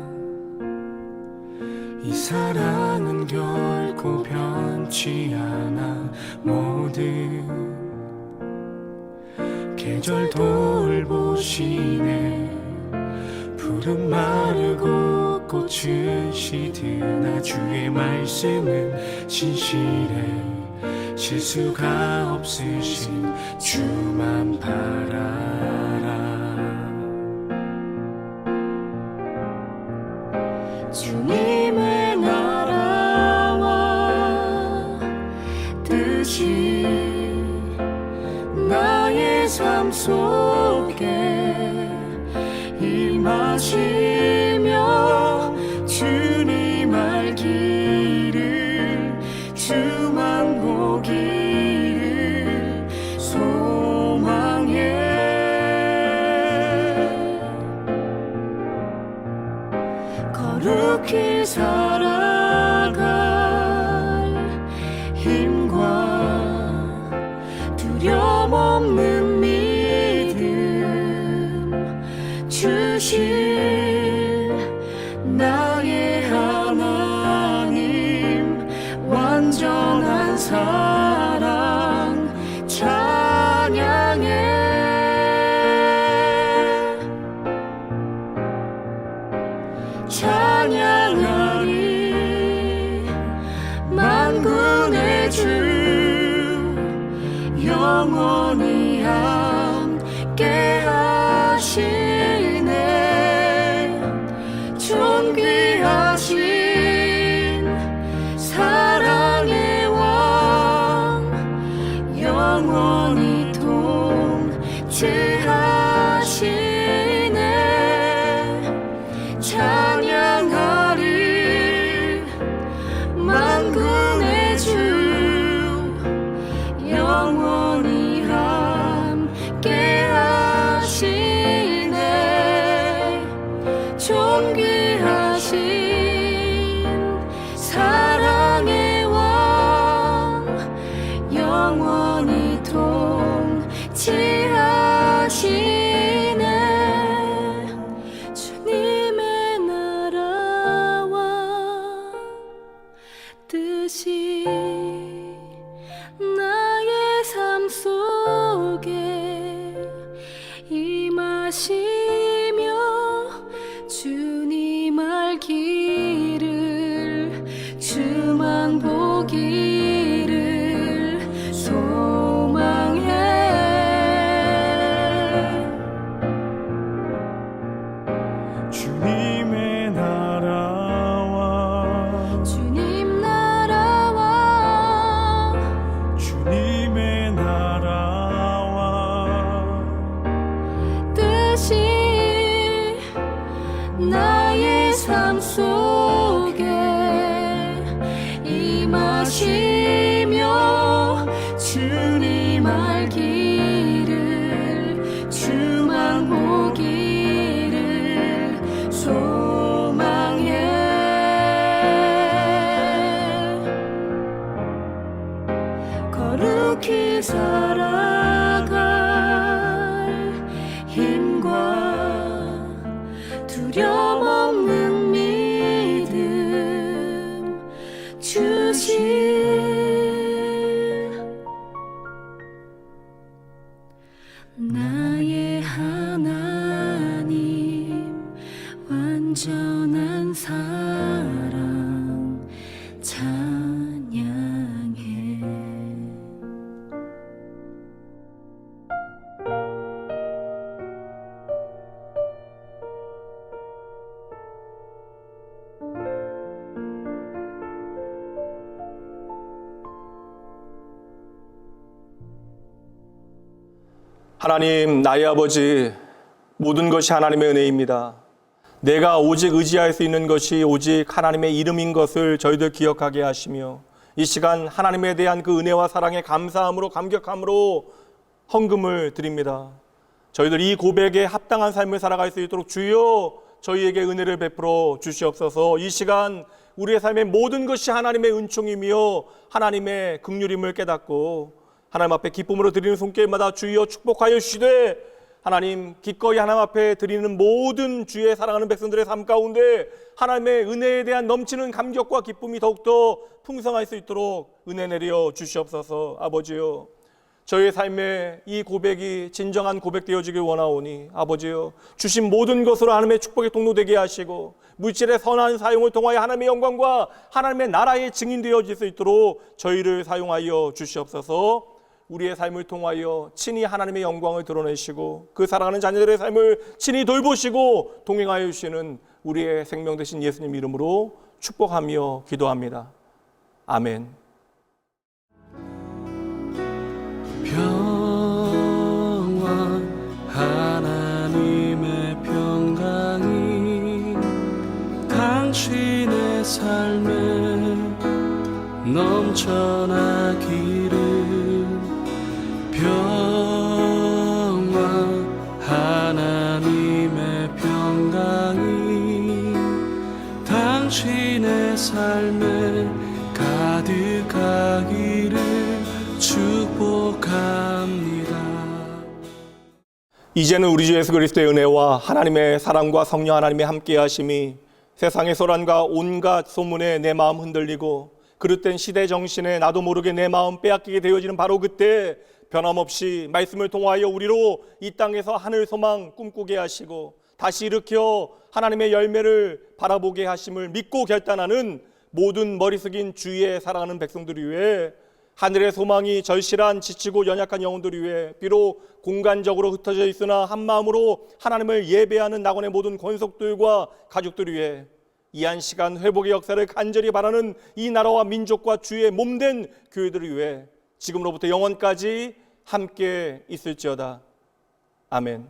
이 사랑은 결코 변치 않아. 모든 계절 돌보시네. 푸른 마르고 꽃은 시드나 주의 말씀은 신실해. 실수가 없으신 주만 바라라. 주님의 나라와 뜻이 나의 삶 속에 임하시며 주님 알기를 주만 보기를 소망해. 거룩히 살아갈 힘과 두려움 없는 믿음 주실 나의 하나님. 완전한 사랑 찬양해. 찬양하리 만군의 주 영원히 함께 하시네. 존귀하신 사랑의 왕 영원히 통치하시네. 찬양하리 만군의 주 영원히 함께 하시네. 존귀하신 사랑의 왕 영원히 통치하시네. 주님의 나라와 뜻이 나의 삶 속에 임하시며 주님 알기를 주만 보기를 소망해. 주님의 나라와 주님 나라와 주님의 나라와 뜻이 나의 삶 속에 임하시며 주님 알기를 주만 보기를 소망해. 거룩히 살아갈 힘과 두려움 없는 믿음 주실 나의 하나님. 완전한 사랑 찬양해. 하나님, 나의 아버지, 모든 것이 하나님의 은혜입니다. 내가 오직 의지할 수 있는 것이 오직 하나님의 이름인 것을 저희들 기억하게 하시며, 이 시간 하나님에 대한 그 은혜와 사랑에 감사함으로 감격함으로 헌금을 드립니다. 저희들 이 고백에 합당한 삶을 살아갈 수 있도록 주여 저희에게 은혜를 베풀어 주시옵소서. 이 시간 우리의 삶의 모든 것이 하나님의 은총이며 하나님의 긍휼임을 깨닫고 하나님 앞에 기쁨으로 드리는 손길마다 주여 축복하여 주시되, 하나님 기꺼이 하나님 앞에 드리는 모든 주의 사랑하는 백성들의 삶 가운데 하나님의 은혜에 대한 넘치는 감격과 기쁨이 더욱더 풍성할 수 있도록 은혜 내려 주시옵소서. 아버지요, 저의 삶에 이 고백이 진정한 고백되어지길 원하오니 아버지여, 주신 모든 것으로 하나님의 축복의 통로 되게 하시고 물질의 선한 사용을 통하여 하나님의 영광과 하나님의 나라의 증인되어질 수 있도록 저희를 사용하여 주시옵소서. 우리의 삶을 통하여 친히 하나님의 영광을 드러내시고 그 사랑하는 자녀들의 삶을 친히 돌보시고 동행하여 주시는 우리의 생명 되신 예수님 이름으로 축복하며 기도합니다. 아멘. 평화 하나님의 평강이 당신의 삶에 넘쳐나기를. 평화 하나님의 평강이 당신의 삶에 가득하기를 축복합니다. 이제는 우리 주 예수 그리스도의 은혜와 하나님의 사랑과 성령 하나님의 함께 하심이 세상의 소란과 온갖 소문에 내 마음 흔들리고 그릇된 시대 정신에 나도 모르게 내 마음 빼앗기게 되어지는 바로 그때 변함없이 말씀을 통하여 우리로 이 땅에서 하늘 소망 꿈꾸게 하시고 다시 일으켜 하나님의 열매를 바라보게 하심을 믿고 결단하는 모든 머리 숙인 주의 사랑하는 백성들을 위해, 하늘의 소망이 절실한 지치고 연약한 영혼들을 위해 비록 공간적으로 흩어져 있으나 한마음으로 하나님을 예배하는 낙원의 모든 권속들과 가족들을 위해 이한 시간 회복의 역사를 간절히 바라는 이 나라와 민족과 주의 몸된 교회들을 위해 지금으로부터 영원까지 함께 있을지어다. 아멘.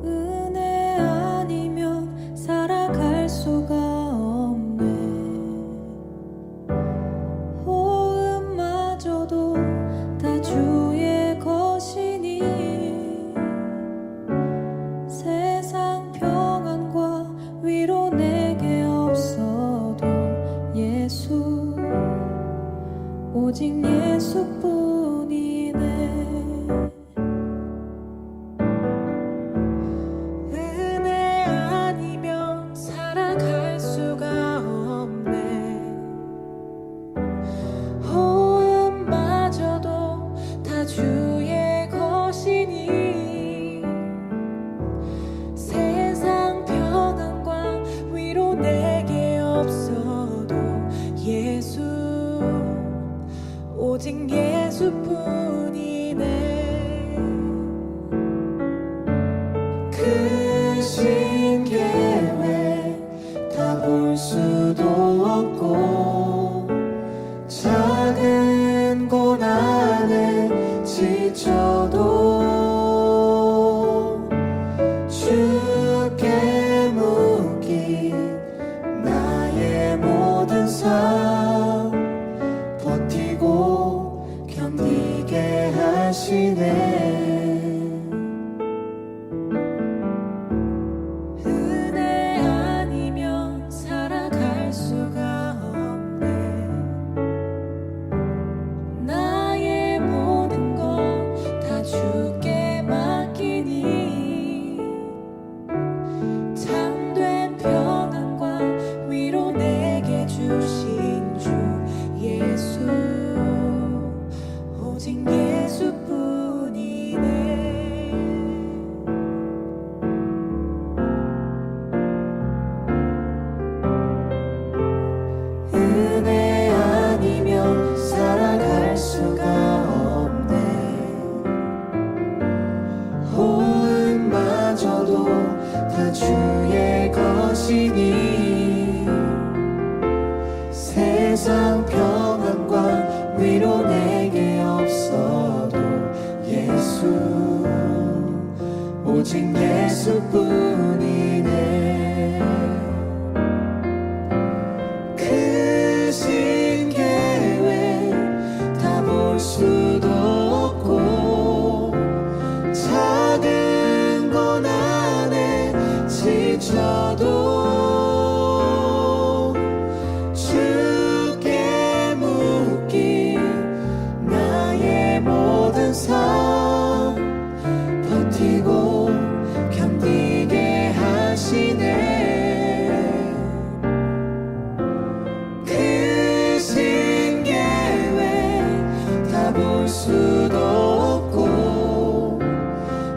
은혜 아니면 살아갈 수가 없네. 호흡마저도 다 주의 것이니 세상 평안과 위로 내게 없어도 예수, 오직 예수뿐이네. 은혜 아니면 살아갈 수가 없네. 호흡마저도 다 주의 것이니 세상 평안과 위로 내게 없어도 예수, 오직 예수뿐이네. 크신 계획 다 볼 수도 없고 작은 고난에 지쳐도 주께 묶인 나의 모든 삶 버티고 견디게 하시네. 은혜 아니면 살아갈 수가 없네. 나의 모든 것 다 주께 맡기니 참된 평안과 위로 내게 주신 주 예수, 오직 예수뿐이네. 은혜 아니면 살아갈 수가 없네. 예수뿐이네. 크신 계획 다 볼 수도 없고 작은 고난에 지쳐도 주께 묶인 나의 모든 삶 버티고 견디게 하시네. 크신 계획 다 볼 수도 없고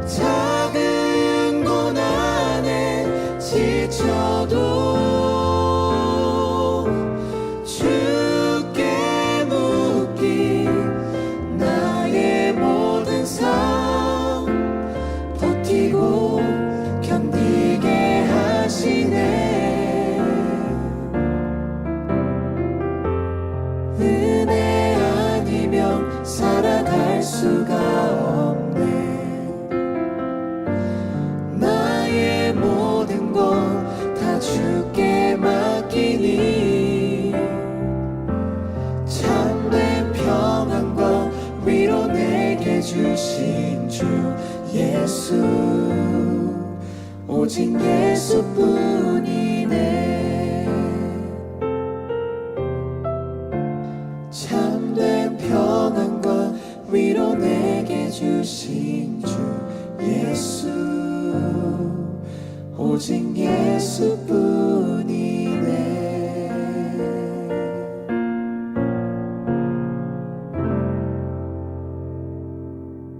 작은 고난에 지쳐도 주께 묶인 나의 모든 삶 버티고 견디게 하시네. 은혜 아니면 살아갈 수가 없네. 나의 모든 것 다 주께 맡기니 참된 평안과 위로 내게 주신 주 예수 오직 예수뿐이네. 참된 평안과 위로 내게 주신 주 예수 오직 예수